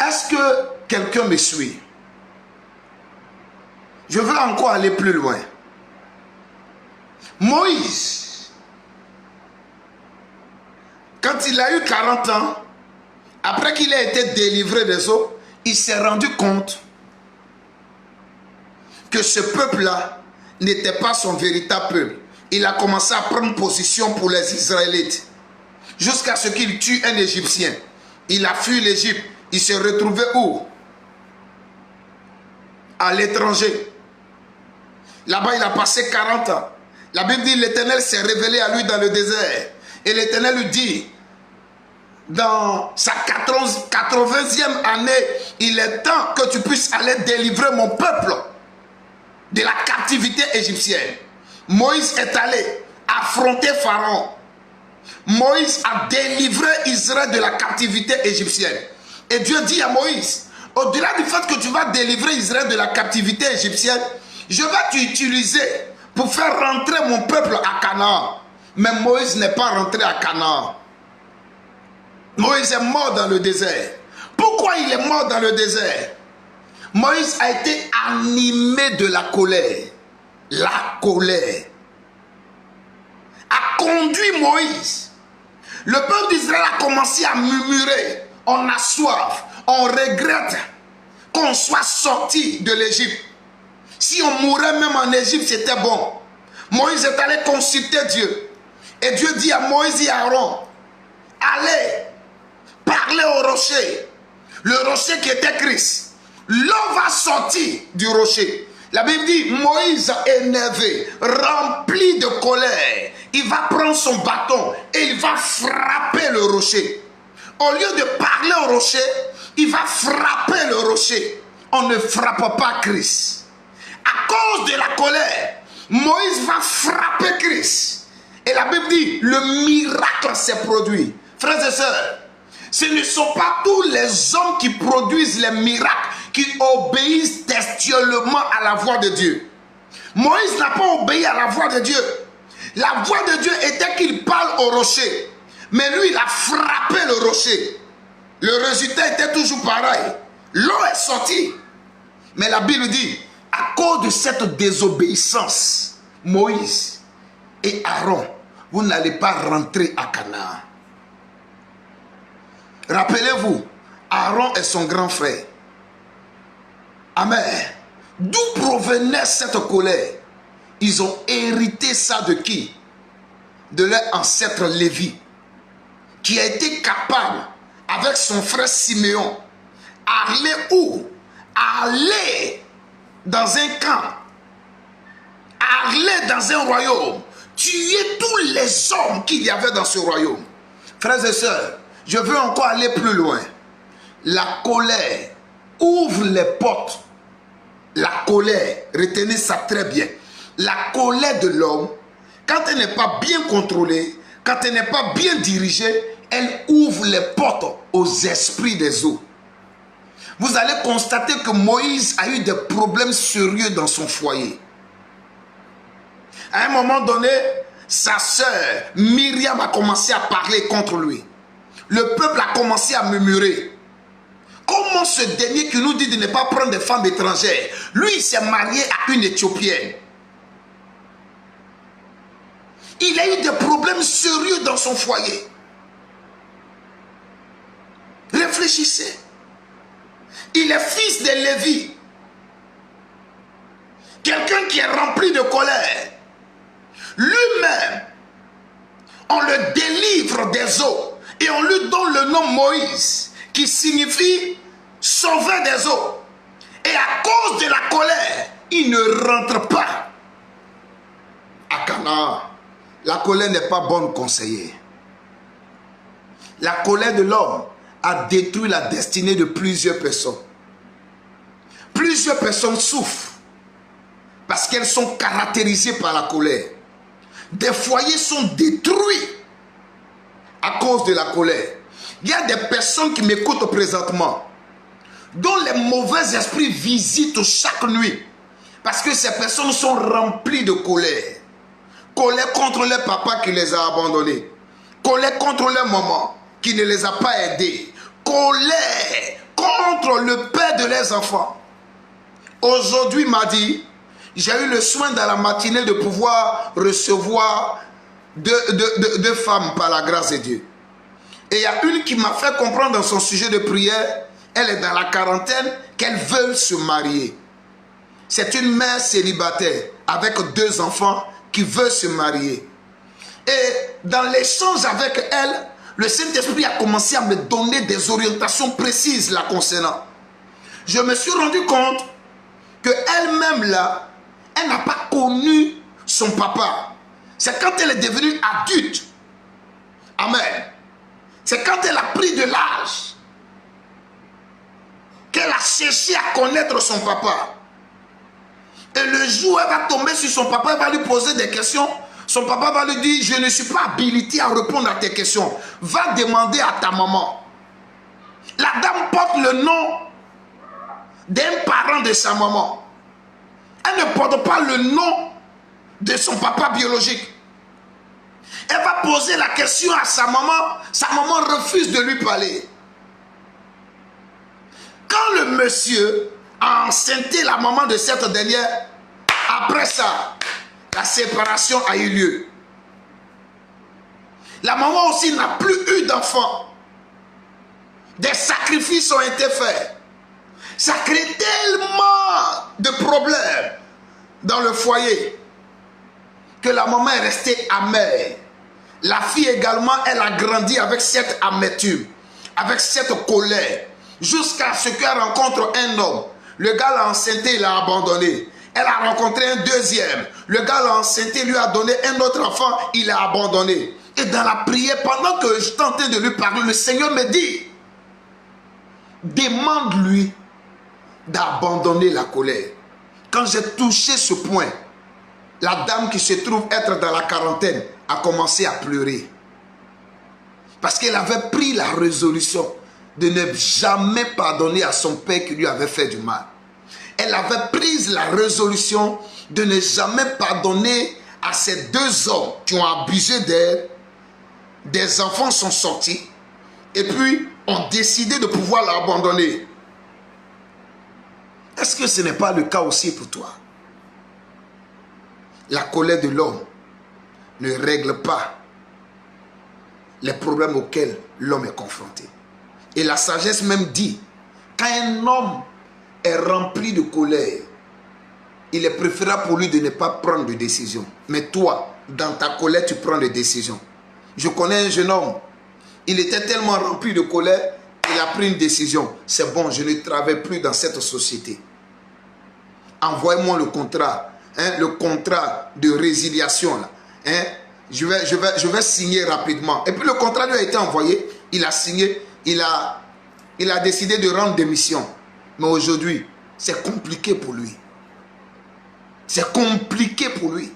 est-ce que quelqu'un me suit? Je veux encore aller plus loin. Moïse, quand il a eu 40 ans, après qu'il ait été délivré des eaux, il s'est rendu compte que ce peuple-là n'était pas son véritable peuple. Il a commencé à prendre position pour les Israélites, jusqu'à ce qu'il tue un Égyptien. Il a fui l'Égypte. Il s'est retrouvé où? À l'étranger. Là-bas, il a passé 40 ans. La Bible dit, l'Éternel s'est révélé à lui dans le désert. Et l'Éternel lui dit, dans sa 80e année, il est temps que tu puisses aller délivrer mon peuple de la captivité égyptienne. Moïse est allé affronter Pharaon. Moïse a délivré Israël de la captivité égyptienne. Et Dieu dit à Moïse, au-delà du fait que tu vas délivrer Israël de la captivité égyptienne, je vais t'utiliser pour faire rentrer mon peuple à Canaan. Mais Moïse n'est pas rentré à Canaan. Moïse est mort dans le désert. Pourquoi il est mort dans le désert? Moïse a été animé de la colère. La colère a conduit Moïse. Le peuple d'Israël a commencé à murmurer. On a soif, on regrette qu'on soit sorti de l'Égypte. Si on mourait même en Égypte, c'était bon. Moïse est allé consulter Dieu. Et Dieu dit à Moïse et à Aaron, allez, parlez au rocher. Le rocher qui était Christ. L'eau va sortir du rocher. La Bible dit, Moïse énervé, rempli de colère, il va prendre son bâton et il va frapper le rocher. Au lieu de parler au rocher, il va frapper le rocher. On ne frappe pas Christ. À cause de la colère, Moïse va frapper Christ. Et la Bible dit, le miracle s'est produit. Frères et sœurs, ce ne sont pas tous les hommes qui produisent les miracles qui obéissent textuellement à la voix de Dieu. Moïse n'a pas obéi à la voix de Dieu. La voix de Dieu était qu'il parle au rocher. Mais lui, il a frappé le rocher. Le résultat était toujours pareil. L'eau est sortie. Mais la Bible dit, à cause de cette désobéissance, Moïse et Aaron, vous n'allez pas rentrer à Canaan. Rappelez-vous, Aaron est son grand frère. Amen. D'où provenait cette colère? Ils ont hérité ça de qui? De leur ancêtre Lévi, qui a été capable, avec son frère Siméon, aller où? Aller dans un camp, aller dans un royaume, tuer tous les hommes qu'il y avait dans ce royaume. Frères et sœurs, je veux encore aller plus loin. La colère ouvre les portes. La colère, retenez ça très bien. La colère de l'homme, quand elle n'est pas bien contrôlée, quand elle n'est pas bien dirigée, elle ouvre les portes aux esprits des eaux. Vous allez constater que Moïse a eu des problèmes sérieux dans son foyer. À un moment donné, sa sœur Myriam a commencé à parler contre lui. Le peuple a commencé à murmurer. Comment ce dernier qui nous dit de ne pas prendre des femmes étrangères, lui il s'est marié à une Éthiopienne. Il a eu des problèmes sérieux dans son foyer. Réfléchissez. Il est fils de Lévi. Quelqu'un qui est rempli de colère. Lui-même, on le délivre des eaux. Et on lui donne le nom Moïse, qui signifie sauveur des eaux. Et à cause de la colère, il ne rentre pas à Canaan. La colère n'est pas bonne conseillère. La colère de l'homme a détruit la destinée de plusieurs personnes. Plusieurs personnes souffrent parce qu'elles sont caractérisées par la colère. Des foyers sont détruits à cause de la colère. Il y a des personnes qui m'écoutent présentement, dont les mauvais esprits visitent chaque nuit, parce que ces personnes sont remplies de colère. Colère contre leur papa qui les a abandonnés. Colère contre leur maman qui ne les a pas aidés. Colère contre le père de leurs enfants. Aujourd'hui, mardi, j'ai eu le soin dans la matinée de pouvoir recevoir deux femmes par la grâce de Dieu. Et il y a une qui m'a fait comprendre dans son sujet de prière, elle est dans la quarantaine, qu'elle veut se marier. C'est une mère célibataire avec 2 enfants qui veut se marier. Et dans l'échange avec elle, le Saint-Esprit a commencé à me donner des orientations précises la concernant. Je me suis rendu compte qu'elle-même là, elle n'a pas connu son papa. C'est quand elle est devenue adulte. Amen. C'est quand elle a pris de l'âge qu'elle a cherché à connaître son papa. Et le jour où elle va tomber sur son papa, elle va lui poser des questions. Son papa va lui dire, je ne suis pas habilité à répondre à tes questions. Va demander à ta maman. La dame porte le nom d'un parent de sa maman. Elle ne porte pas le nom de son papa biologique. Elle va poser la question à sa maman refuse de lui parler. Quand le monsieur a enceinté la maman de cette dernière, après ça, la séparation a eu lieu. La maman aussi n'a plus eu d'enfant. Des sacrifices ont été faits. Ça crée tellement de problèmes dans le foyer que la maman est restée amère. La fille également, elle a grandi avec cette amertume, avec cette colère, jusqu'à ce qu'elle rencontre un homme. Le gars l'a enceinté, il l'a abandonné. Elle a rencontré un deuxième. Le gars l'a enceinté, lui a donné un autre enfant, il l'a abandonné. Et dans la prière, pendant que je tentais de lui parler, le Seigneur me dit, demande-lui d'abandonner la colère. Quand j'ai touché ce point, la dame qui se trouve être dans la quarantaine a commencé à pleurer. Parce qu'elle avait pris la résolution de ne jamais pardonner à son père qui lui avait fait du mal. Elle avait pris la résolution de ne jamais pardonner à ces 2 hommes qui ont abusé d'elle. Des enfants sont sortis et puis ont décidé de pouvoir l'abandonner. Est-ce que ce n'est pas le cas aussi pour toi? La colère de l'homme ne règle pas les problèmes auxquels l'homme est confronté. Et la sagesse même dit, quand un homme est rempli de colère, il est préférable pour lui de ne pas prendre de décision. Mais toi, dans ta colère, tu prends des décisions. Je connais un jeune homme, il était tellement rempli de colère, il a pris une décision. C'est bon, je ne travaille plus dans cette société. Envoyez-moi le contrat, le contrat de résiliation. Là, je vais signer rapidement. Et puis le contrat lui a été envoyé, il a signé, il a décidé de rendre démission. Mais aujourd'hui, c'est compliqué pour lui. C'est compliqué pour lui.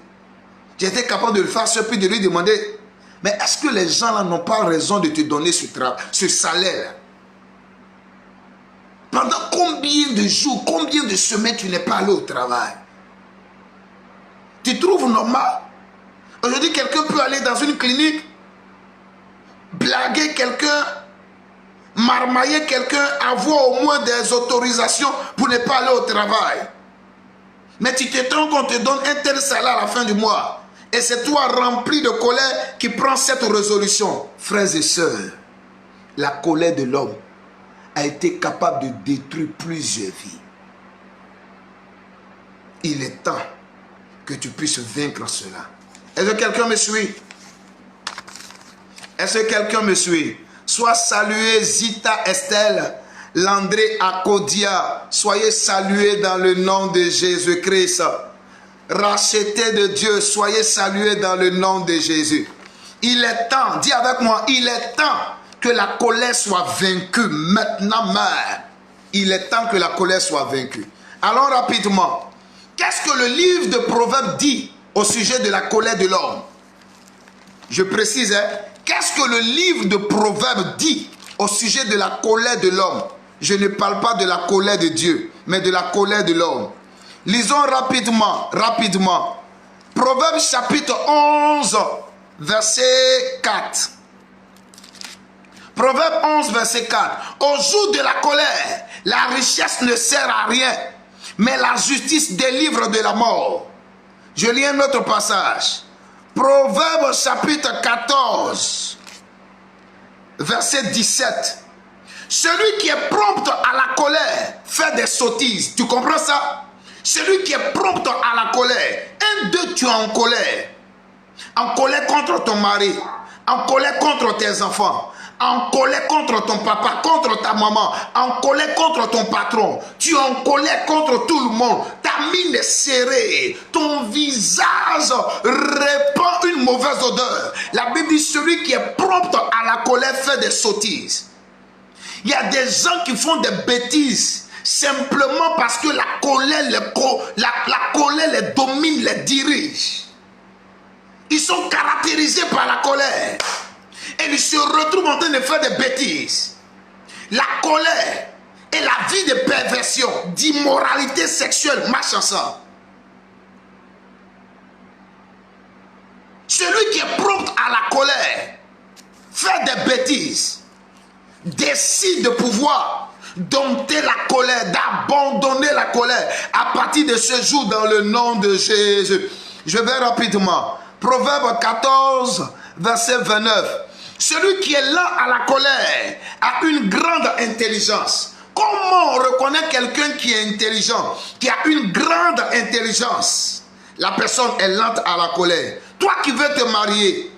J'étais capable de le faire, puis de lui demander, mais est-ce que les gens là n'ont pas raison de te donner ce salaire? Pendant combien de jours, combien de semaines tu n'es pas allé au travail? Tu trouves normal? Aujourd'hui, quelqu'un peut aller dans une clinique, blaguer quelqu'un, marmailler quelqu'un, avoir au moins des autorisations pour ne pas aller au travail. Mais tu te trompes qu'on te donne un tel salaire à la fin du mois. Et c'est toi rempli de colère qui prends cette résolution. Frères et sœurs, la colère de l'homme a été capable de détruire plusieurs vies. Il est temps que tu puisses vaincre cela. Est-ce que quelqu'un me suit? Est-ce que quelqu'un me suit? Sois salué Zita Estelle, Landré Akodia. Soyez salués dans le nom de Jésus-Christ. Rachetés de Dieu, soyez salués dans le nom de Jésus. Il est temps, dis avec moi, il est temps que la colère soit vaincue. Maintenant même, il est temps que la colère soit vaincue. Allons rapidement. Qu'est-ce que le livre de Proverbes dit au sujet de la colère de l'homme? Je précise, qu'est-ce que le livre de Proverbes dit au sujet de la colère de l'homme? Je ne parle pas de la colère de Dieu, mais de la colère de l'homme. Lisons rapidement. Proverbes chapitre 11, verset 4. Proverbe 11, verset 4. Au jour de la colère, la richesse ne sert à rien, mais la justice délivre de la mort. Je lis un autre passage. Proverbe chapitre 14, verset 17. Celui qui est prompt à la colère fait des sottises. Tu comprends ça? Celui qui est prompt à la colère. Tu es en colère. En colère contre ton mari. En colère contre tes enfants. En colère contre ton papa, contre ta maman. En colère contre ton patron. Tu es en colère contre tout le monde. Ta mine est serrée. Ton visage répand une mauvaise odeur. La Bible dit celui qui est prompt à la colère fait des sottises. Il y a des gens qui font des bêtises simplement parce que la colère les domine, les dirige. Ils sont caractérisés par la colère. Et ils se retrouvent en train de faire des bêtises. La colère et la vie de perversion, d'immoralité sexuelle marchent ensemble. Celui qui est prompt à la colère fait des bêtises, décide de pouvoir dompter la colère, d'abandonner la colère à partir de ce jour dans le nom de Jésus. Je vais rapidement. Proverbe 14, verset 29. Celui qui est lent à la colère a une grande intelligence. Comment on reconnaît quelqu'un qui est intelligent, qui a une grande intelligence? La personne est lente à la colère. Toi qui veux te marier,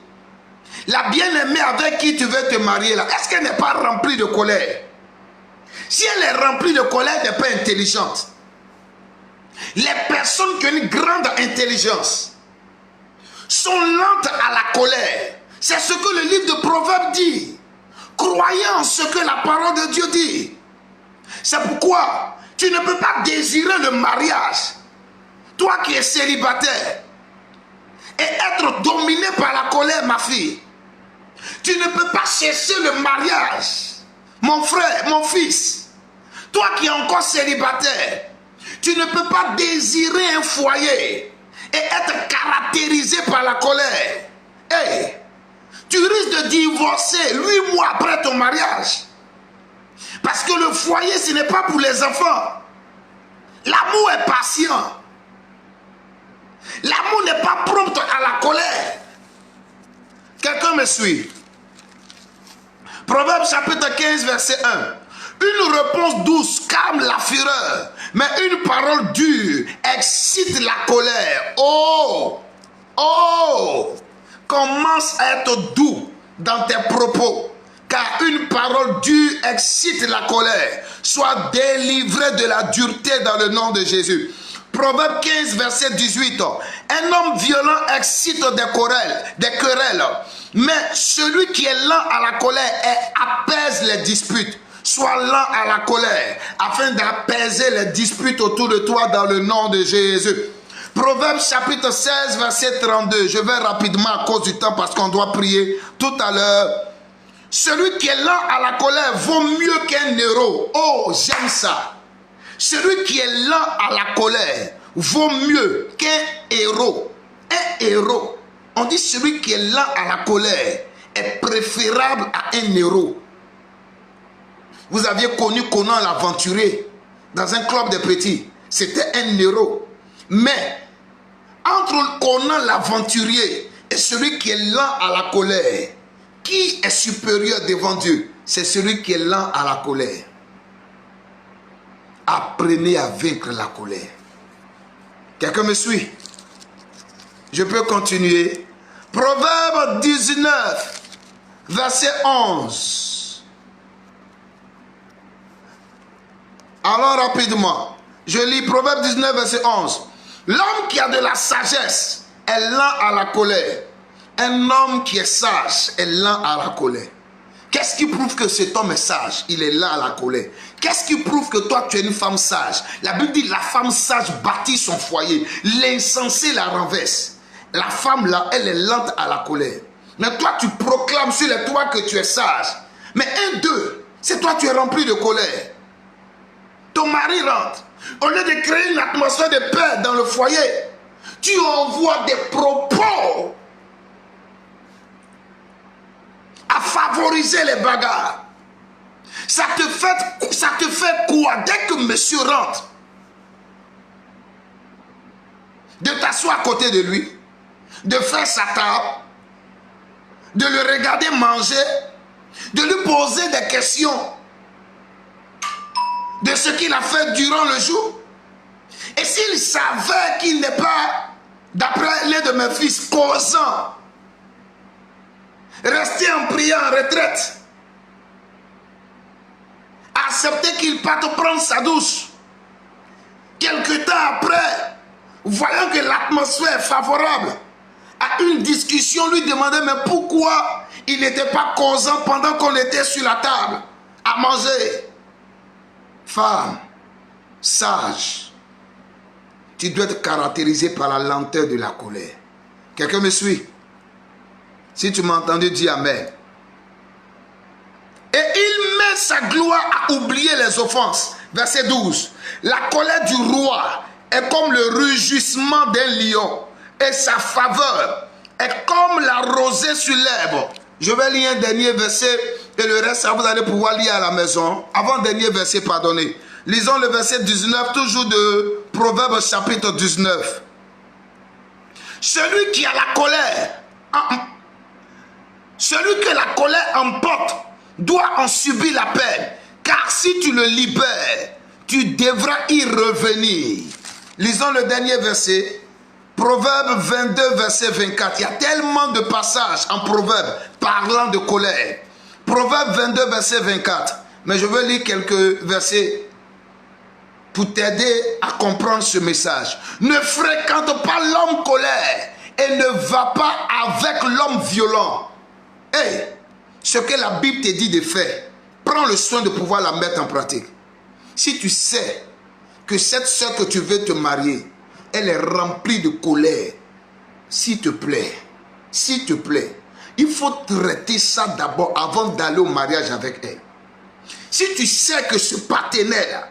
la bien-aimée avec qui tu veux te marier, là, est-ce qu'elle n'est pas remplie de colère? Si elle est remplie de colère, elle n'est pas intelligente. Les personnes qui ont une grande intelligence sont lentes à la colère. C'est ce que le livre de Proverbes dit. Croyez en ce que la parole de Dieu dit. C'est pourquoi tu ne peux pas désirer le mariage, toi qui es célibataire, et être dominé par la colère, ma fille. Tu ne peux pas chercher le mariage, mon frère, mon fils. Toi qui es encore célibataire, tu ne peux pas désirer un foyer et être caractérisé par la colère. Hey, tu risques de divorcer 8 mois après ton mariage. Parce que le foyer, ce n'est pas pour les enfants. L'amour est patient. L'amour n'est pas prompt à la colère. Quelqu'un me suit? Proverbe chapitre 15, verset 1. Une réponse douce calme la fureur, mais une parole dure excite la colère. Oh, oh, commence à être doux dans tes propos, car une parole dure excite la colère. Sois délivré de la dureté dans le nom de Jésus. Proverbe 15, verset 18. Un homme violent excite des querelles, mais celui qui est lent à la colère apaise les disputes. Sois lent à la colère, afin d'apaiser les disputes autour de toi dans le nom de Jésus. Proverbe chapitre 16, verset 32. Je vais rapidement à cause du temps parce qu'on doit prier tout à l'heure. Celui qui est lent à la colère vaut mieux qu'un héros. Oh, j'aime ça. Celui qui est lent à la colère vaut mieux qu'un héros. Un héros. On dit celui qui est lent à la colère est préférable à un héros. Vous aviez connu Conan l'aventurier dans un club de petits. C'était un héros. Mais Entre Conan l'aventurier et celui qui est lent à la colère, qui est supérieur devant Dieu? C'est celui qui est lent à la colère. Apprenez à vaincre la colère. Quelqu'un me suit? Je peux continuer. Proverbe 19, verset 11. Allons rapidement. Je lis Proverbe 19, verset 11. L'homme qui a de la sagesse est lent à la colère. Un homme qui est sage est lent à la colère. Qu'est-ce qui prouve que cet homme est sage? Il est lent à la colère. Qu'est-ce qui prouve que toi tu es une femme sage? La Bible dit la femme sage bâtit son foyer. L'insensé la renverse. La femme là, elle est lente à la colère. Mais toi tu proclames sur les toits que tu es sage. Mais c'est toi tu es rempli de colère. Ton mari rentre. Au lieu de créer une atmosphère de paix dans le foyer, tu envoies des propos à favoriser les bagarres. Ça te fait quoi? Dès que monsieur rentre, de t'asseoir à côté de lui, de faire sa table, de le regarder manger, de lui poser des questions de ce qu'il a fait durant le jour. Et s'il savait qu'il n'est pas, d'après l'un de mes fils, causant, rester en priant en retraite, accepter qu'il parte prendre sa douche, quelque temps après, voyant que l'atmosphère est favorable à une discussion, lui demander mais pourquoi il n'était pas causant pendant qu'on était sur la table à manger. Femme, sage, tu dois être caractérisé par la lenteur de la colère. Quelqu'un me suit? Si tu m'as entendu, dis Amen. Et il met sa gloire à oublier les offenses. Verset 12. La colère du roi est comme le rugissement d'un lion, et sa faveur est comme la rosée sur l'herbe. Je vais lire un dernier verset et le reste, vous allez pouvoir lire à la maison. Avant-dernier verset, pardonnez. Lisons le verset 19, toujours de Proverbe chapitre 19. Celui qui a la colère, celui que la colère emporte, doit en subir la peine. Car si tu le libères, tu devras y revenir. Lisons le dernier verset. Proverbe 22, verset 24. Il y a tellement de passages en Proverbe parlant de colère. Proverbe 22, verset 24. Mais je veux lire quelques versets pour t'aider à comprendre ce message. Ne fréquente pas l'homme colère et ne va pas avec l'homme violent. Hey, ce que la Bible te dit de faire, prends le soin de pouvoir la mettre en pratique. Si tu sais que cette soeur que tu veux te marier, elle est remplie de colère, s'il te plaît, il faut traiter ça d'abord avant d'aller au mariage avec elle. Si tu sais que ce partenaire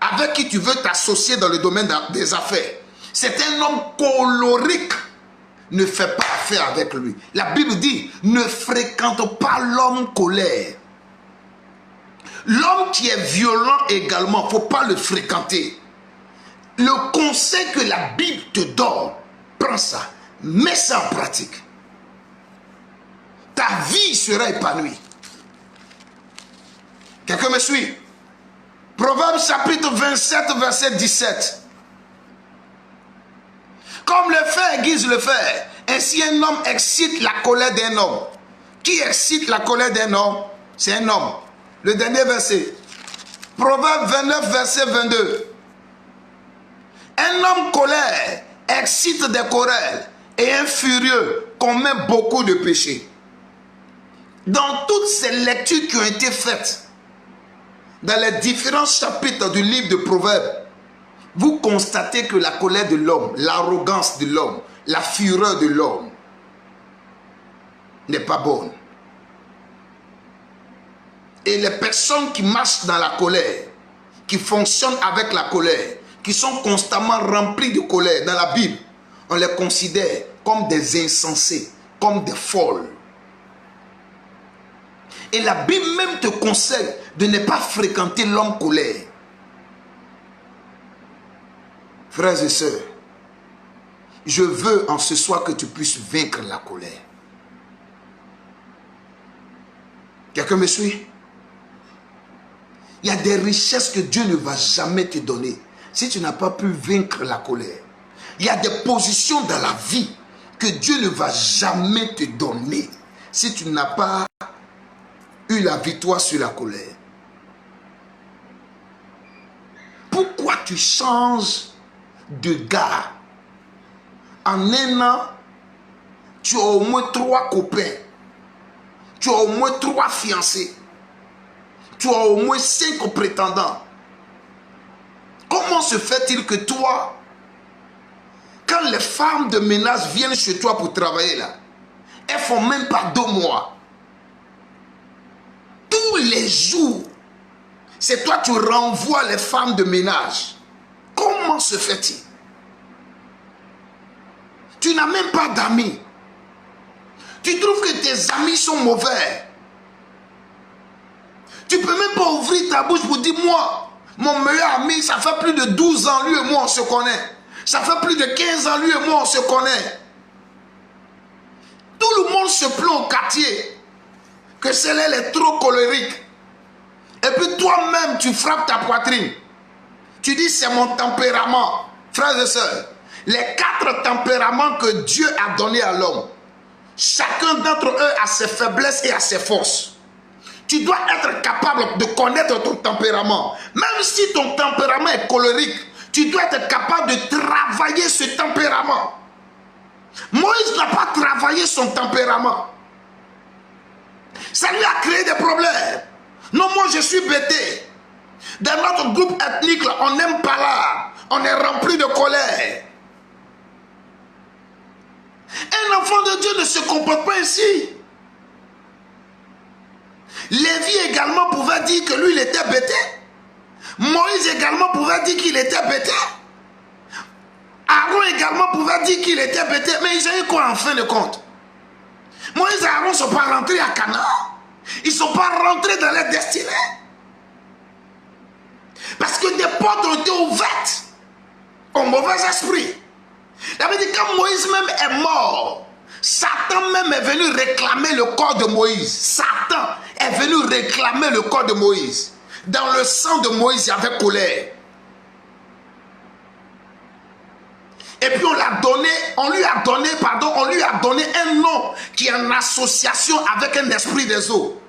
avec qui tu veux t'associer dans le domaine des affaires, c'est un homme colérique, ne fais pas affaire avec lui. La Bible dit, ne fréquente pas l'homme colère. L'homme qui est violent également, il ne faut pas le fréquenter. Le conseil que la Bible te donne, prends ça, mets ça en pratique. Ta vie sera épanouie. Quelqu'un me suit? Proverbe chapitre 27, verset 17. Comme le fer aiguise le fer, ainsi un homme excite la colère d'un homme. Qui excite la colère d'un homme? C'est un homme. Le dernier verset. Proverbe 29, verset 22. Un homme colère excite des querelles et un furieux commet beaucoup de péchés. Dans toutes ces lectures qui ont été faites, dans les différents chapitres du livre de Proverbes, vous constatez que la colère de l'homme, l'arrogance de l'homme, la fureur de l'homme n'est pas bonne. Et les personnes qui marchent dans la colère, qui fonctionnent avec la colère, qui sont constamment remplies de colère dans la Bible, on les considère comme des insensés, comme des folles. Et la Bible même te conseille de ne pas fréquenter l'homme colère. Frères et sœurs, Je veux en ce soir que tu puisses vaincre la colère. Quelqu'un me suit? Il y a des richesses que Dieu ne va jamais te donner si tu n'as pas pu vaincre la colère. Il y a des positions dans la vie que Dieu ne va jamais te donner si tu n'as pas eu la victoire sur la colère. Pourquoi tu changes de gars? En un an, tu as au moins 3 copains. Tu as au moins 3 fiancés. Tu as au moins 5 prétendants. Comment se fait-il que toi, quand les femmes de ménage viennent chez toi pour travailler là, elles font même pas 2 mois. Tous les jours, c'est toi tu renvoies les femmes de ménage. Comment se fait-il? Tu n'as même pas d'amis. Tu trouves que tes amis sont mauvais. Tu ne peux même pas ouvrir ta bouche pour dire, moi, mon meilleur ami, ça fait plus de 12 ans, lui et moi, on se connaît. Ça fait plus de 15 ans, lui et moi, on se connaît. Tout le monde se plaint au quartier que celle-là est trop colérique. Et puis toi-même, tu frappes ta poitrine. Tu dis, c'est mon tempérament. Frères et sœurs, les 4 tempéraments que Dieu a donnés à l'homme, chacun d'entre eux a ses faiblesses et a ses forces. Tu dois être capable de connaître ton tempérament. Même si ton tempérament est colérique, tu dois être capable de travailler ce tempérament. Moïse n'a pas travaillé son tempérament. Ça lui a créé des problèmes. Non, moi je suis bêté. Dans notre groupe ethnique, là, on n'aime pas là. On est rempli de colère. Un enfant de Dieu ne se comporte pas ainsi. Lévi également pouvait dire que lui, il était bêté. Moïse également pouvait dire qu'il était bêté. Aaron également pouvait dire qu'il était bêté. Mais ils ont eu quoi en fin de compte? Moïse et Aaron ne sont pas rentrés à Canaan. Ils ne sont pas rentrés dans leur destinée. Parce que des portes ont été ouvertes au mauvais esprit. Il avait dit, quand Moïse même est mort, Satan même est venu réclamer le corps de Moïse. Satan est venu réclamer le corps de Moïse. Dans le sang de Moïse, il y avait colère. Et puis on lui a donné un nom qui est en association avec un esprit des eaux.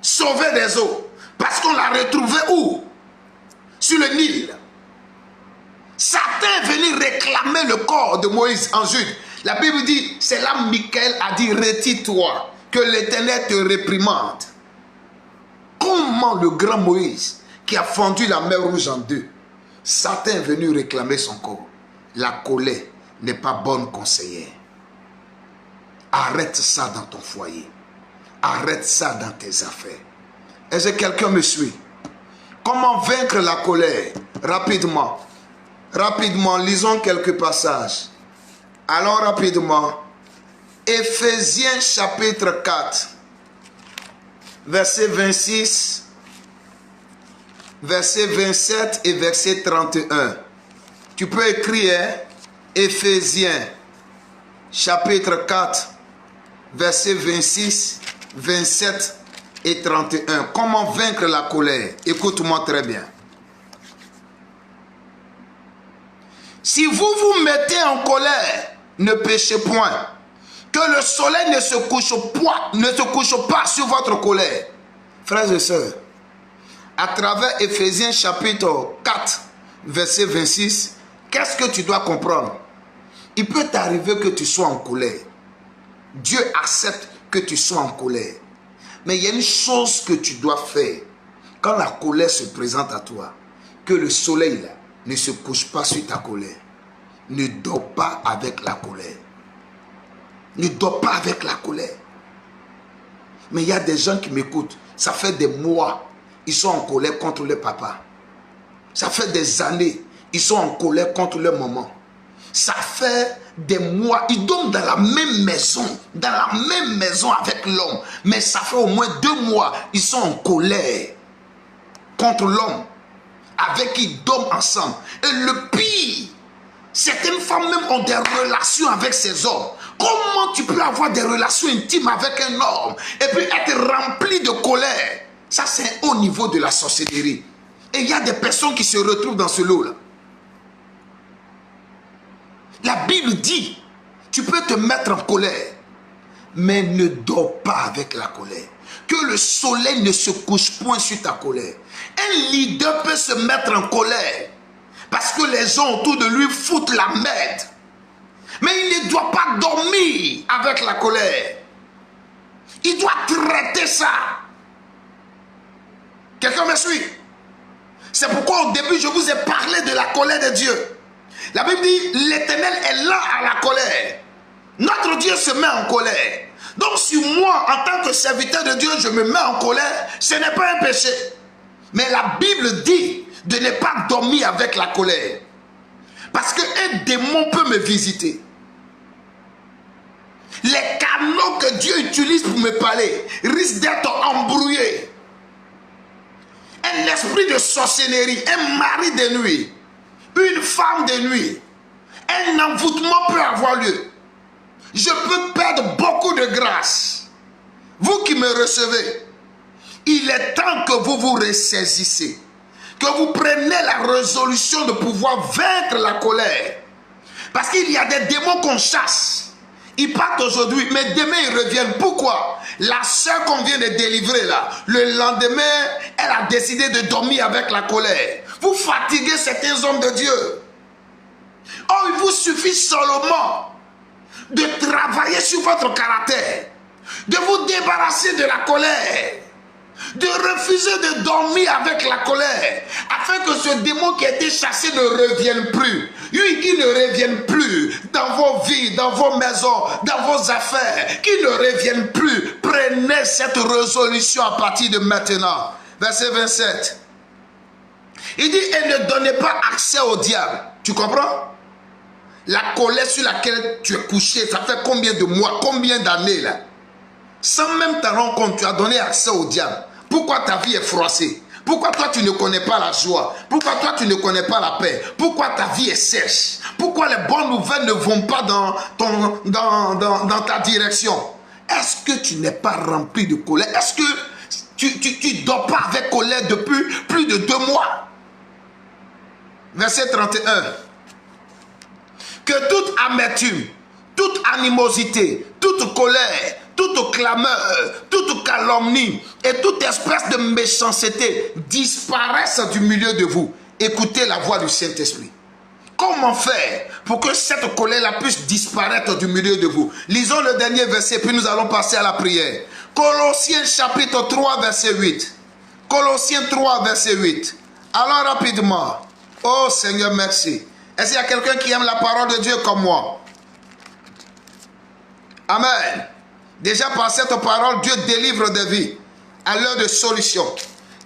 Sauver des eaux. Parce qu'on l'a retrouvé où? Sur le Nil. Satan est venu réclamer le corps de Moïse en Jude. La Bible dit, c'est là Michael a dit, retire-toi, que l'Éternel te réprimande. Comment le grand Moïse, qui a fendu la mer Rouge en 2, Satan est venu réclamer son corps. La colère n'est pas bonne conseillère. Arrête ça dans ton foyer. Arrête ça dans tes affaires. Est-ce que quelqu'un me suit? Comment vaincre la colère? Rapidement. Rapidement, lisons quelques passages. Allons rapidement. Éphésiens chapitre 4, verset 26, verset 27 et verset 31. Tu peux écrire, hein? Éphésiens chapitre 4, verset 26, 27 et 31. Comment vaincre la colère? Écoute-moi très bien. Si vous vous mettez en colère, ne péchez point. Que le soleil ne se couche pas sur votre colère. Frères et sœurs, à travers Éphésiens chapitre 4, verset 26, qu'est-ce que tu dois comprendre? Il peut t'arriver que tu sois en colère. Dieu accepte que tu sois en colère. Mais il y a une chose que tu dois faire. Quand la colère se présente à toi, que le soleil là, ne se couche pas sur ta colère. Ne dors pas avec la colère. Ne dors pas avec la colère. Mais il y a des gens qui m'écoutent. Ça fait des mois. Ils sont en colère contre leur papa. Ça fait des années. Ils sont en colère contre leur maman. Ça fait des mois. Ils dorment dans la même maison. Dans la même maison avec l'homme. Mais ça fait au moins 2 mois. Ils sont en colère contre l'homme avec qui ils dorment ensemble. Et le pire, Certaines femmes même ont des relations avec ces hommes. Comment tu peux avoir des relations intimes avec un homme et puis être rempli de colère? Ça, c'est un haut niveau de la sorcellerie. Et il y a des personnes qui se retrouvent dans ce lot-là. La Bible dit, tu peux te mettre en colère, mais ne dors pas avec la colère. Que le soleil ne se couche point sur ta colère. Un leader peut se mettre en colère parce que les gens autour de lui foutent la merde. Mais il ne doit pas dormir avec la colère. Il doit traiter ça. Quelqu'un me suit? C'est pourquoi au début je vous ai parlé de la colère de Dieu. La Bible dit, l'Éternel est lent à la colère. Notre Dieu se met en colère. Donc si moi, en tant que serviteur de Dieu, je me mets en colère, ce n'est pas un péché. Mais la Bible dit de ne pas dormir avec la colère. Parce qu'un démon peut me visiter. Les canaux que Dieu utilise pour me parler risquent d'être embrouillés. Un esprit de sorcellerie, un mari de nuit, une femme de nuit, un envoûtement peut avoir lieu. Je peux perdre beaucoup de grâce. Vous qui me recevez, il est temps que vous vous ressaisissez, que vous preniez la résolution de pouvoir vaincre la colère. Parce qu'il y a des démons qu'on chasse. Ils partent aujourd'hui, mais demain ils reviennent. Pourquoi? La sœur qu'on vient de délivrer là, le lendemain, elle a décidé de dormir avec la colère. Vous fatiguez certains hommes de Dieu. Oh, il vous suffit seulement de travailler sur votre caractère, de vous débarrasser de la colère, de refuser de dormir avec la colère, afin que ce démon qui a été chassé ne revienne plus. Lui, qu'il ne revienne plus dans vos vies, dans vos maisons, dans vos affaires, qu'il ne revienne plus. Prenez cette résolution à partir de maintenant. Verset 27. Il dit, et ne donnez pas accès au diable. Tu comprends? La colère sur laquelle tu es couché, ça fait combien de mois, combien d'années là? Sans même t'en rendre compte, tu as donné accès au diable. Pourquoi ta vie est froissée? Pourquoi toi tu ne connais pas la joie? Pourquoi toi tu ne connais pas la paix? Pourquoi ta vie est sèche? Pourquoi les bonnes nouvelles ne vont pas dans ta direction? Est-ce que tu n'es pas rempli de colère? Est-ce que tu ne dors pas avec colère depuis plus de 2 mois? Verset 31. Que toute amertume, toute animosité, toute colère, toute clameur, toute calomnie et toute espèce de méchanceté disparaissent du milieu de vous. Écoutez la voix du Saint-Esprit. Comment faire pour que cette colère-là puisse disparaître du milieu de vous? Lisons le dernier verset, puis nous allons passer à la prière. Colossiens chapitre 3, verset 8. Colossiens 3, verset 8. Allons rapidement. Oh Seigneur, merci. Est-ce qu'il y a quelqu'un qui aime la parole de Dieu comme moi? Amen. Déjà par cette parole, Dieu délivre des vies à l'heure de solutions.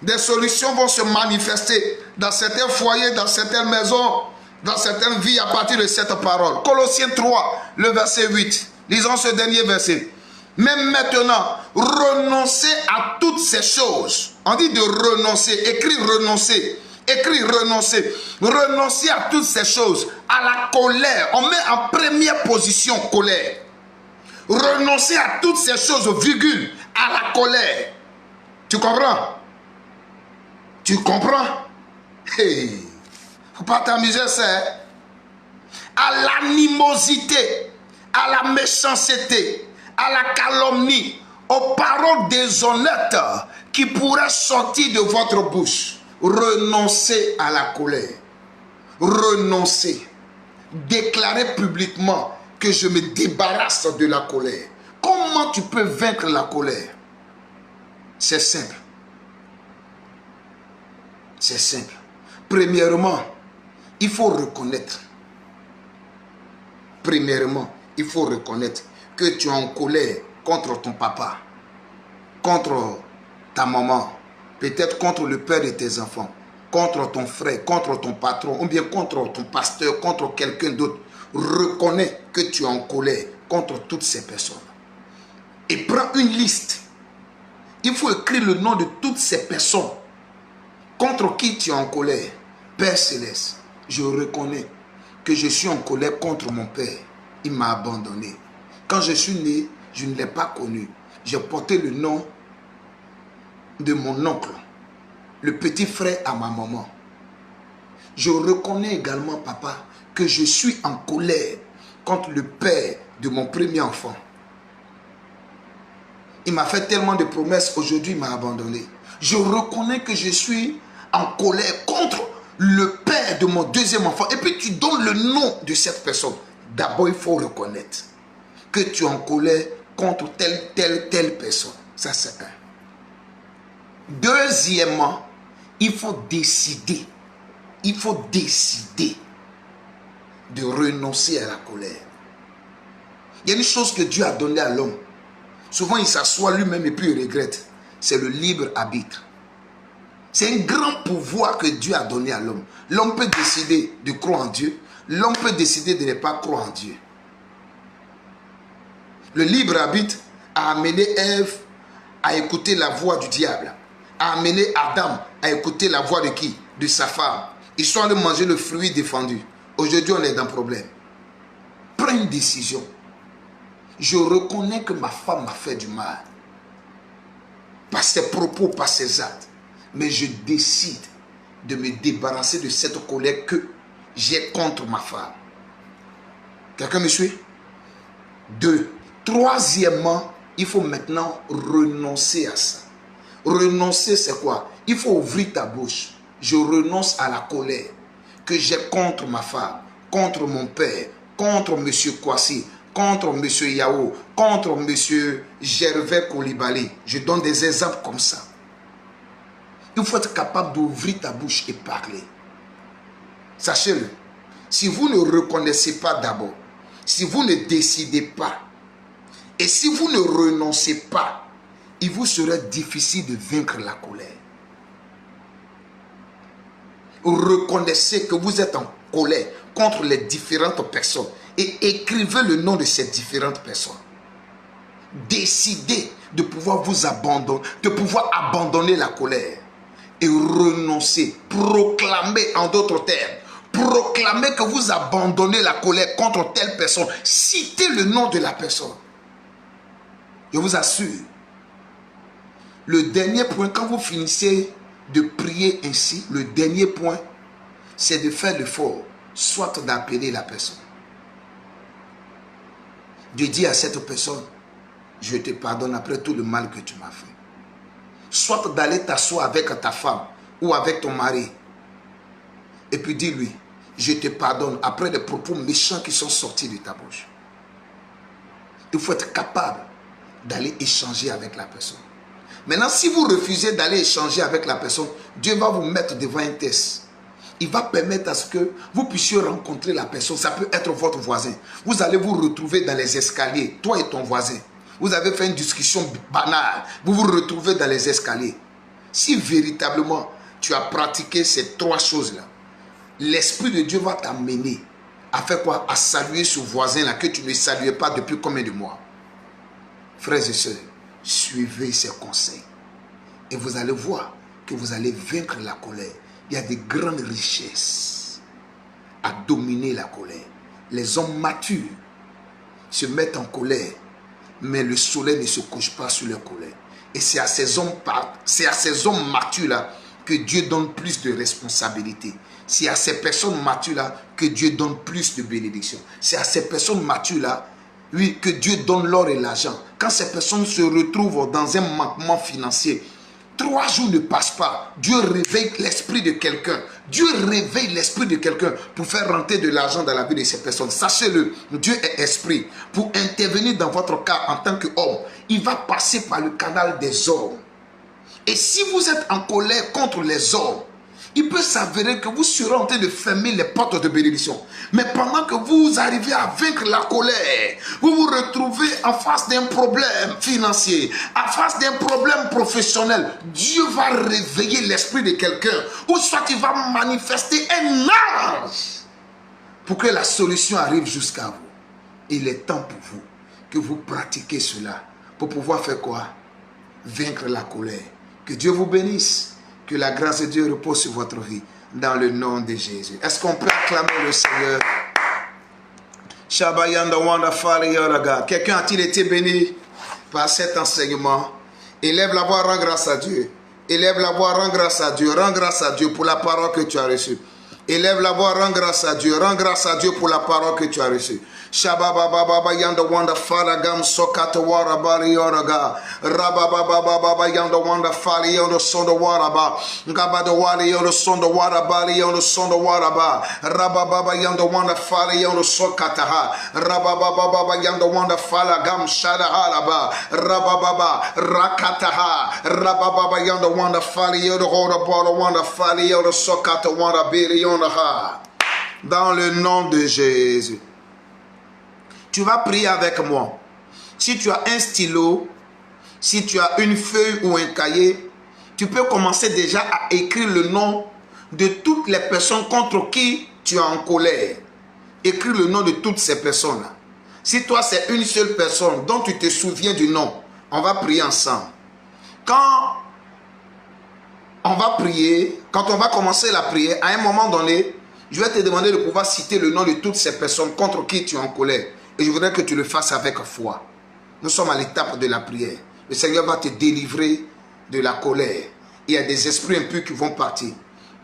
Des solutions vont se manifester dans certains foyers, dans certaines maisons, dans certaines vies à partir de cette parole. Colossiens 3, le verset 8. Lisons ce dernier verset. Même maintenant, renoncez à toutes ces choses. On dit de renoncer, écrit renoncer. Écrit renoncer. Renoncer à toutes ces choses. À la colère. On met en première position colère. Renoncer à toutes ces choses, virgule, à la colère. Tu comprends? Tu comprends? Hey, faut pas t'amuser, ça. À l'animosité, à la méchanceté, à la calomnie, aux paroles déshonnêtes qui pourraient sortir de votre bouche. Renoncez à la colère. Renoncez. Déclarez publiquement que je me débarrasse de la colère. Comment tu peux vaincre la colère? C'est simple. C'est simple. Premièrement, il faut reconnaître. Premièrement, il faut reconnaître que tu es en colère contre ton papa, contre ta maman, peut-être contre le père de tes enfants, contre ton frère, contre ton patron, ou bien contre ton pasteur, contre quelqu'un d'autre. Reconnais que tu es en colère contre toutes ces personnes. Et prends une liste. Il faut écrire le nom de toutes ces personnes contre qui tu es en colère. Père Céleste, je reconnais que je suis en colère contre mon père. Il m'a abandonné. Quand je suis né, je ne l'ai pas connu. J'ai porté le nom de mon oncle, le petit frère à ma maman. Je reconnais également, papa, que je suis en colère contre le père de mon premier enfant. Il m'a fait tellement de promesses, aujourd'hui il m'a abandonné. Je reconnais que je suis en colère contre le père de mon deuxième enfant. Et puis tu donnes le nom de cette personne. D'abord, il faut reconnaître que tu es en colère contre telle personne. Ça, c'est un. Deuxièmement, il faut décider. Il faut décider de renoncer à la colère. Il y a une chose que Dieu a donnée à l'homme. Souvent, il s'assoit lui-même et puis il regrette. C'est le libre arbitre. C'est un grand pouvoir que Dieu a donné à l'homme. L'homme peut décider de croire en Dieu. L'homme peut décider de ne pas croire en Dieu. Le libre arbitre a amené Ève à écouter la voix du diable. A amené Adam à écouter la voix de qui? De sa femme. Ils sont allés manger le fruit défendu. Aujourd'hui, on est dans le problème. Prends une décision. Je reconnais que ma femme m'a fait du mal. Par ses propos, par ses actes. Mais je décide de me débarrasser de cette colère que j'ai contre ma femme. Quelqu'un me suit? 2. Troisièmement, il faut maintenant renoncer à ça. Renoncer, c'est quoi? Il faut ouvrir ta bouche. Je renonce à la colère que j'ai contre ma femme, contre mon père, contre M. Kwasi, contre M. Yao, contre M. Gervais Koulibaly. Je donne des exemples comme ça. Il faut être capable d'ouvrir ta bouche et parler. Sachez-le, si vous ne reconnaissez pas d'abord, si vous ne décidez pas, et si vous ne renoncez pas, il vous sera difficile de vaincre la colère. Reconnaissez que vous êtes en colère contre les différentes personnes et écrivez le nom de ces différentes personnes. Décidez de pouvoir vous abandonner, de pouvoir abandonner la colère et renoncer, proclamer en d'autres termes, proclamer que vous abandonnez la colère contre telle personne, citez le nom de la personne. Je vous assure, le dernier point, quand vous finissez de prier ainsi, le dernier point, c'est de faire l'effort, soit d'appeler la personne. De dire à cette personne, je te pardonne après tout le mal que tu m'as fait. Soit d'aller t'asseoir avec ta femme ou avec ton mari. Et puis dis-lui, je te pardonne après les propos méchants qui sont sortis de ta bouche. Il faut être capable d'aller échanger avec la personne. Maintenant, si vous refusez d'aller échanger avec la personne, Dieu va vous mettre devant un test. Il va permettre à ce que vous puissiez rencontrer la personne. Ça peut être votre voisin. Vous allez vous retrouver dans les escaliers, toi et ton voisin. Vous avez fait une discussion banale. Vous vous retrouvez dans les escaliers. Si véritablement tu as pratiqué ces trois choses-là, l'Esprit de Dieu va t'amener à faire quoi? À saluer ce voisin-là que tu ne saluais pas depuis combien de mois? Frères et sœurs, suivez ces conseils. Et vous allez voir que vous allez vaincre la colère. Il y a des grandes richesses à dominer la colère. Les hommes matures se mettent en colère, mais le soleil ne se couche pas sur leur colère. Et c'est à ces hommes matures-là que Dieu donne plus de responsabilités. C'est à ces personnes matures-là que Dieu donne plus de bénédictions. C'est à ces personnes matures-là, oui, que Dieu donne l'or et l'argent. Quand ces personnes se retrouvent dans un manquement financier, 3 jours ne passent pas. Dieu réveille l'esprit de quelqu'un. Dieu réveille l'esprit de quelqu'un pour faire rentrer de l'argent dans la vie de ces personnes. Sachez-le, Dieu est esprit. Pour intervenir dans votre cas en tant qu'homme, il va passer par le canal des hommes. Et si vous êtes en colère contre les hommes, il peut s'avérer que vous serez en train de fermer les portes de bénédiction. Mais pendant que vous arrivez à vaincre la colère, vous vous retrouvez en face d'un problème financier, en face d'un problème professionnel. Dieu va réveiller l'esprit de quelqu'un, ou soit il va manifester un ange pour que la solution arrive jusqu'à vous. Il est temps pour vous que vous pratiquiez cela pour pouvoir faire quoi? Vaincre la colère. Que Dieu vous bénisse. Que la grâce de Dieu repose sur votre vie. Dans le nom de Jésus. Est-ce qu'on peut acclamer le Seigneur? Quelqu'un a-t-il été béni par cet enseignement? Élève la voix, rends grâce à Dieu. Élève la voix, rends grâce à Dieu. Rends grâce à Dieu pour la parole que tu as reçue. Élève la voix, rends grâce à Dieu. Rends grâce à Dieu pour la parole que tu as reçue. Shabababa yanda wanda faragam sokata warabari yoraga. Rabababa yanda wanda fari yondo sondo waraba. Ngabada wari yondo sondo warabari yondo sondo waraba. Rabababa yanda wanda fari yondo sokataha. Rabababa yanda wanda falagam shadahalaba. Rabababa rakataha. Rabababa yanda wanda fari yondo hoda bala wanda fari yondo sokata wanda biri yondo ha. Dans le nom de Jésus. Tu vas prier avec moi. Si tu as un stylo, si tu as une feuille ou un cahier, tu peux commencer déjà à écrire le nom de toutes les personnes contre qui tu es en colère. Écris le nom de toutes ces personnes-là. Si toi, c'est une seule personne dont tu te souviens du nom, on va prier ensemble. Quand on va prier, quand on va commencer la prière, à un moment donné, je vais te demander de pouvoir citer le nom de toutes ces personnes contre qui tu es en colère. Et je voudrais que tu le fasses avec foi. Nous sommes à l'étape de la prière. Le Seigneur va te délivrer de la colère. Il y a des esprits impurs qui vont partir.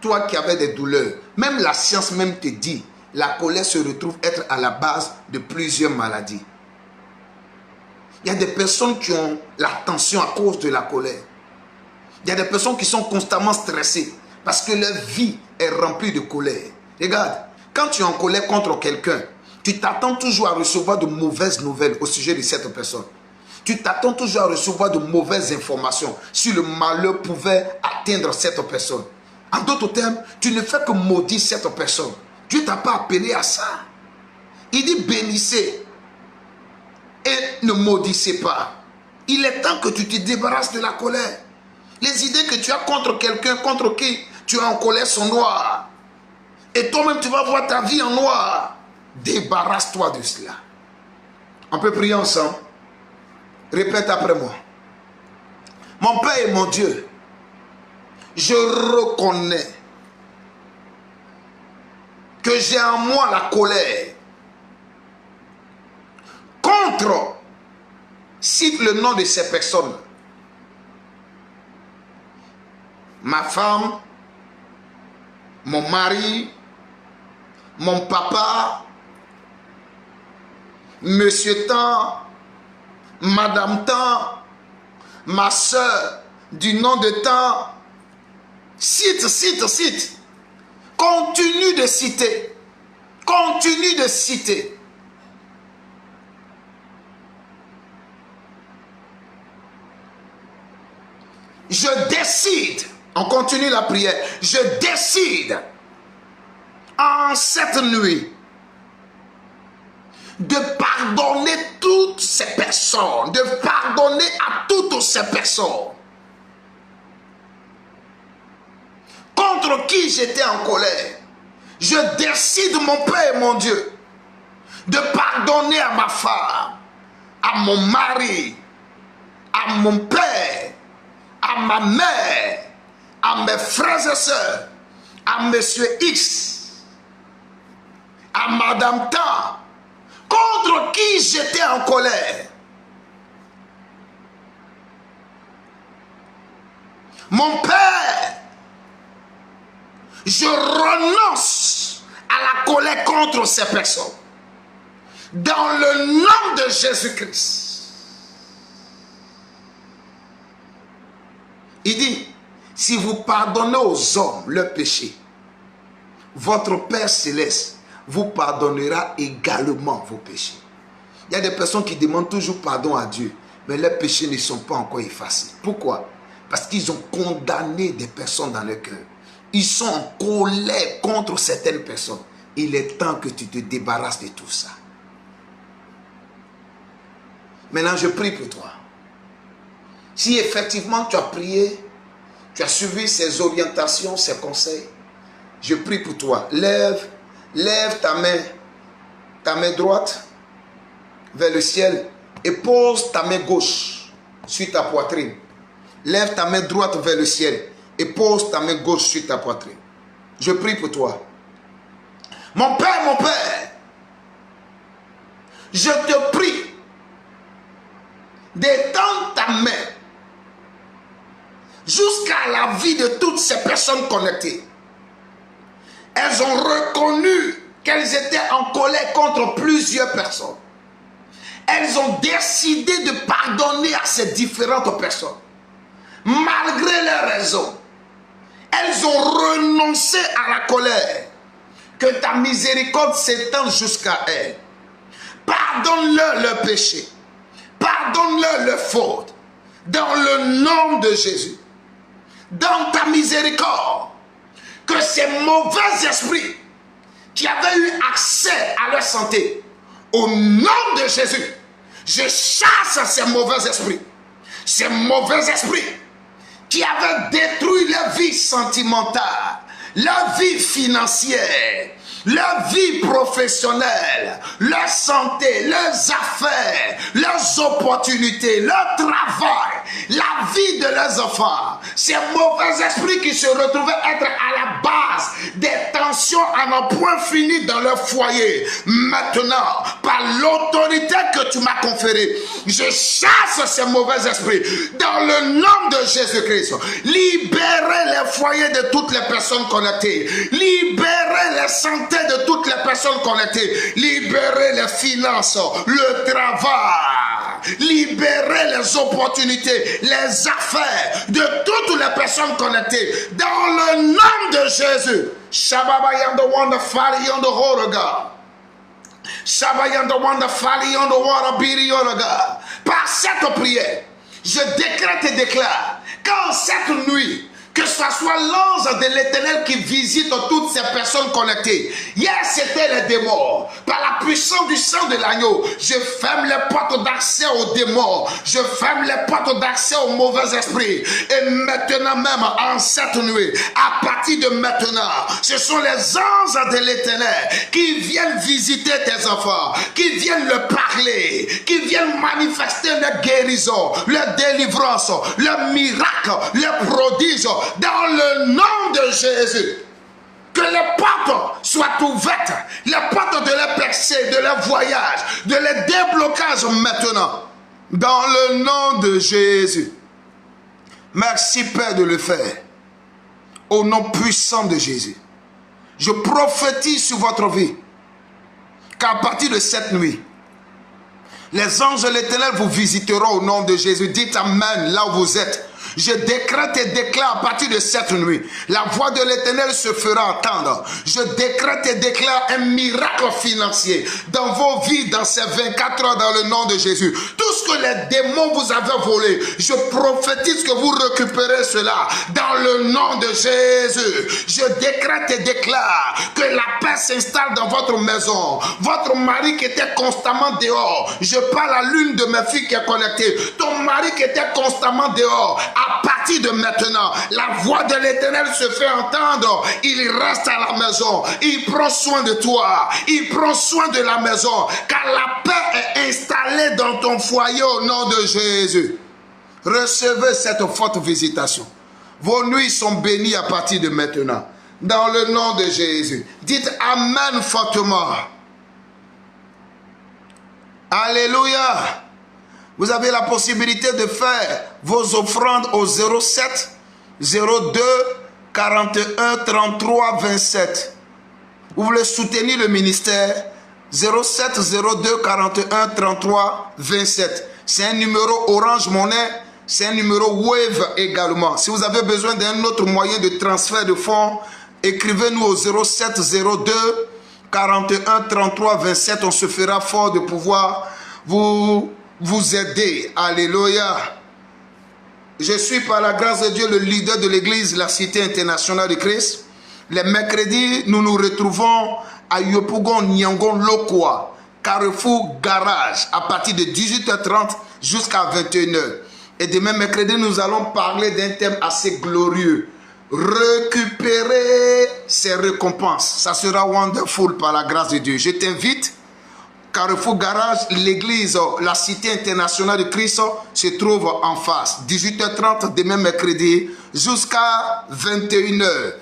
Toi qui avais des douleurs, même la science même te dit, la colère se retrouve être à la base de plusieurs maladies. Il y a des personnes qui ont la tension à cause de la colère. Il y a des personnes qui sont constamment stressées parce que leur vie est remplie de colère. Regarde, quand tu es en colère contre quelqu'un, tu t'attends toujours à recevoir de mauvaises nouvelles au sujet de cette personne. Tu t'attends toujours à recevoir de mauvaises informations si le malheur pouvait atteindre cette personne. En d'autres termes, tu ne fais que maudire cette personne. Dieu ne t'a pas appelé à ça. Il dit bénissez et ne maudissez pas. Il est temps que tu te débarrasses de la colère. Les idées que tu as contre quelqu'un, contre qui tu es en colère sont noires. Et toi-même, tu vas voir ta vie en noir. Débarrasse-toi de cela. On peut prier ensemble. Répète après moi. Mon Père et mon Dieu, je reconnais que j'ai en moi la colère contre, cite le nom de ces personnes. Ma femme, mon mari, mon papa, Monsieur Tant, Madame Tant, ma soeur du nom de Tant. Cite, cite, cite. Continue de citer. Continue de citer. Je décide, on continue la prière, je décide en cette nuit de pardonner toutes ces personnes, de pardonner à toutes ces personnes contre qui j'étais en colère. Je décide, mon Père et mon Dieu, de pardonner à ma femme, à mon mari, à mon père, à ma mère, à mes frères et sœurs, à Monsieur X, à Madame Tant, contre qui j'étais en colère. Mon Père, je renonce à la colère contre ces personnes. Dans le nom de Jésus-Christ. Il dit, si vous pardonnez aux hommes leurs péchés, votre Père Céleste vous pardonnera également vos péchés. Il y a des personnes qui demandent toujours pardon à Dieu, mais leurs péchés ne sont pas encore effacés. Pourquoi? Parce qu'ils ont condamné des personnes dans leur cœur. Ils sont en colère contre certaines personnes. Il est temps que tu te débarrasses de tout ça. Maintenant, je prie pour toi. Si effectivement tu as prié, tu as suivi ces orientations, ces conseils, je prie pour toi. Lève ta main droite vers le ciel et pose ta main gauche sur ta poitrine. Lève ta main droite vers le ciel et pose ta main gauche sur ta poitrine. Je prie pour toi. Mon Père, je te prie d'étendre ta main jusqu'à la vie de toutes ces personnes connectées. Elles ont reconnu qu'elles étaient en colère contre plusieurs personnes. Elles ont décidé de pardonner à ces différentes personnes. Malgré leurs raisons, elles ont renoncé à la colère. Que ta miséricorde s'étende jusqu'à elles. Pardonne-leur leurs péchés. Pardonne-leur leurs fautes. Dans le nom de Jésus. Dans ta miséricorde. Que ces mauvais esprits qui avaient eu accès à leur santé, au nom de Jésus, je chasse ces mauvais esprits. Ces mauvais esprits qui avaient détruit leur vie sentimentale, leur vie financière, leur vie professionnelle, leur santé, leurs affaires, leurs opportunités, leur travail, la vie de leurs enfants. Ces mauvais esprits qui se retrouvaient être à la base des tensions à n'en point fini dans leur foyer. Maintenant, par l'autorité que tu m'as conférée, je chasse ces mauvais esprits dans le nom de Jésus-Christ. Libérez les foyers de toutes les personnes connectées. Libérez les santé de toutes les personnes connectées. Libérez les finances, le travail, libérez les opportunités, les affaires de toutes les personnes connectées dans le nom de Jésus. Shababayando wanda fali on the horoga. Shabayando wanda fali on the water biri yoga. Par cette prière, je décrète et déclare qu'en cette nuit, que ce soit l'ange de l'Éternel qui visite toutes ces personnes connectées. Hier, c'était les démons. Par la puissance du sang de l'agneau, je ferme les portes d'accès aux démons. Je ferme les portes d'accès aux mauvais esprits. Et maintenant même, en cette nuit, à partir de maintenant, ce sont les anges de l'Éternel qui viennent visiter tes enfants, qui viennent leur parler, qui viennent manifester leur guérison, leur délivrance, leur miracle, leur prodige. Dans le nom de Jésus, que les portes soient ouvertes, les portes de leur percée, de leur voyage, de leur déblocage maintenant. Dans le nom de Jésus. Merci Père de le faire. Au nom puissant de Jésus. Je prophétise sur votre vie qu'à partir de cette nuit, les anges de l'Éternel vous visiteront au nom de Jésus. Dites Amen là où vous êtes. Je décrète et déclare à partir de cette nuit, la voix de l'Éternel se fera entendre. Je décrète et déclare un miracle financier dans vos vies, dans ces 24 heures, dans le nom de Jésus. Tout ce que les démons vous avaient volé, je prophétise que vous récupérez cela dans le nom de Jésus. Je décrète et déclare que la paix s'installe dans votre maison. Votre mari qui était constamment dehors, je parle à l'une de mes filles qui est connectée. Ton mari qui était constamment dehors, à partir de maintenant, la voix de l'Éternel se fait entendre. Il reste à la maison. Il prend soin de toi. Il prend soin de la maison. Car la paix est installée dans ton foyer au nom de Jésus. Recevez cette forte visitation. Vos nuits sont bénies à partir de maintenant. Dans le nom de Jésus. Dites Amen fortement. Alléluia. Vous avez la possibilité de faire vos offrandes au 07 02 41 33 27. Vous voulez soutenir le ministère? 07 02 41 33 27. C'est un numéro Orange Monnaie, c'est un numéro Wave également. Si vous avez besoin d'un autre moyen de transfert de fonds, écrivez-nous au 07 02 41 33 27. On se fera fort de pouvoir vous aider. Alléluia. Je suis par la grâce de Dieu le leader de l'église La Cité Internationale de Christ. Les mercredis, nous nous retrouvons à Yopougon, Nyangon, Lokwa, Carrefour Garage, à partir de 18h30 jusqu'à 21h. Et demain mercredi, nous allons parler d'un thème assez glorieux. Récupérer ses récompenses. Ça sera wonderful par la grâce de Dieu. Je t'invite. Carrefour Garage, l'église, la Cité Internationale de Christ se trouve en face. 18h30 demain mercredi jusqu'à 21h.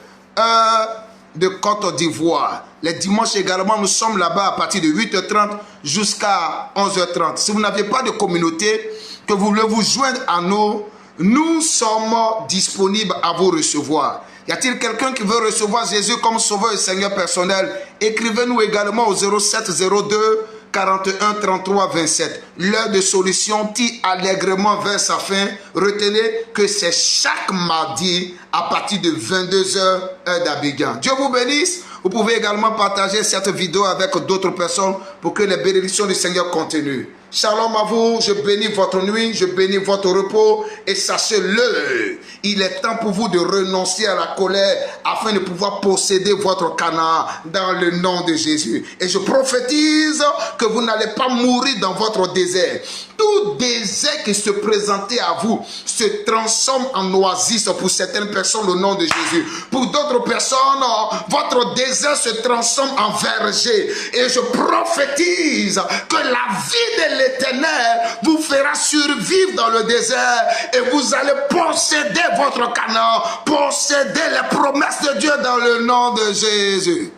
de Côte d'Ivoire. Les dimanches également, nous sommes là-bas à partir de 8h30 jusqu'à 11h30. Si vous n'avez pas de communauté, que vous voulez vous joindre à nous, nous sommes disponibles à vous recevoir. Y a-t-il quelqu'un qui veut recevoir Jésus comme sauveur et Seigneur personnel? Écrivez-nous également au 0702 41 33 27. L'heure de solution tire allègrement vers sa fin. Retenez que c'est chaque mardi à partir de 22h, heure d'Abidjan. Dieu vous bénisse. Vous pouvez également partager cette vidéo avec d'autres personnes pour que les bénédictions du Seigneur continuent. Shalom à vous, je bénis votre nuit, je bénis votre repos et sachez-le, il est temps pour vous de renoncer à la colère afin de pouvoir posséder votre Canaan dans le nom de Jésus. Et je prophétise que vous n'allez pas mourir dans votre désert. Tout désert qui se présentait à vous se transforme en oasis pour certaines personnes au nom de Jésus. Pour d'autres personnes, votre désert se transforme en verger. Et je prophétise que la vie de l'Éternel vous fera survivre dans le désert et vous allez posséder votre Canaan, posséder les promesses de Dieu dans le nom de Jésus.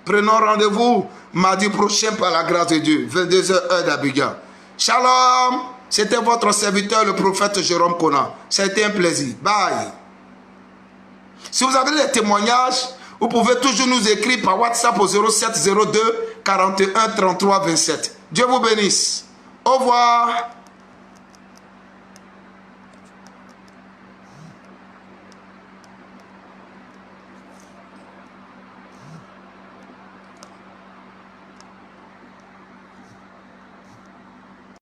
Prenons rendez-vous mardi prochain par la grâce de Dieu, 22h heure d'Abidjan. Shalom, c'était votre serviteur le prophète Jérôme Conan. C'était un plaisir. Bye. Si vous avez des témoignages, vous pouvez toujours nous écrire par WhatsApp au 0702 41 33 27. Dieu vous bénisse. Au revoir.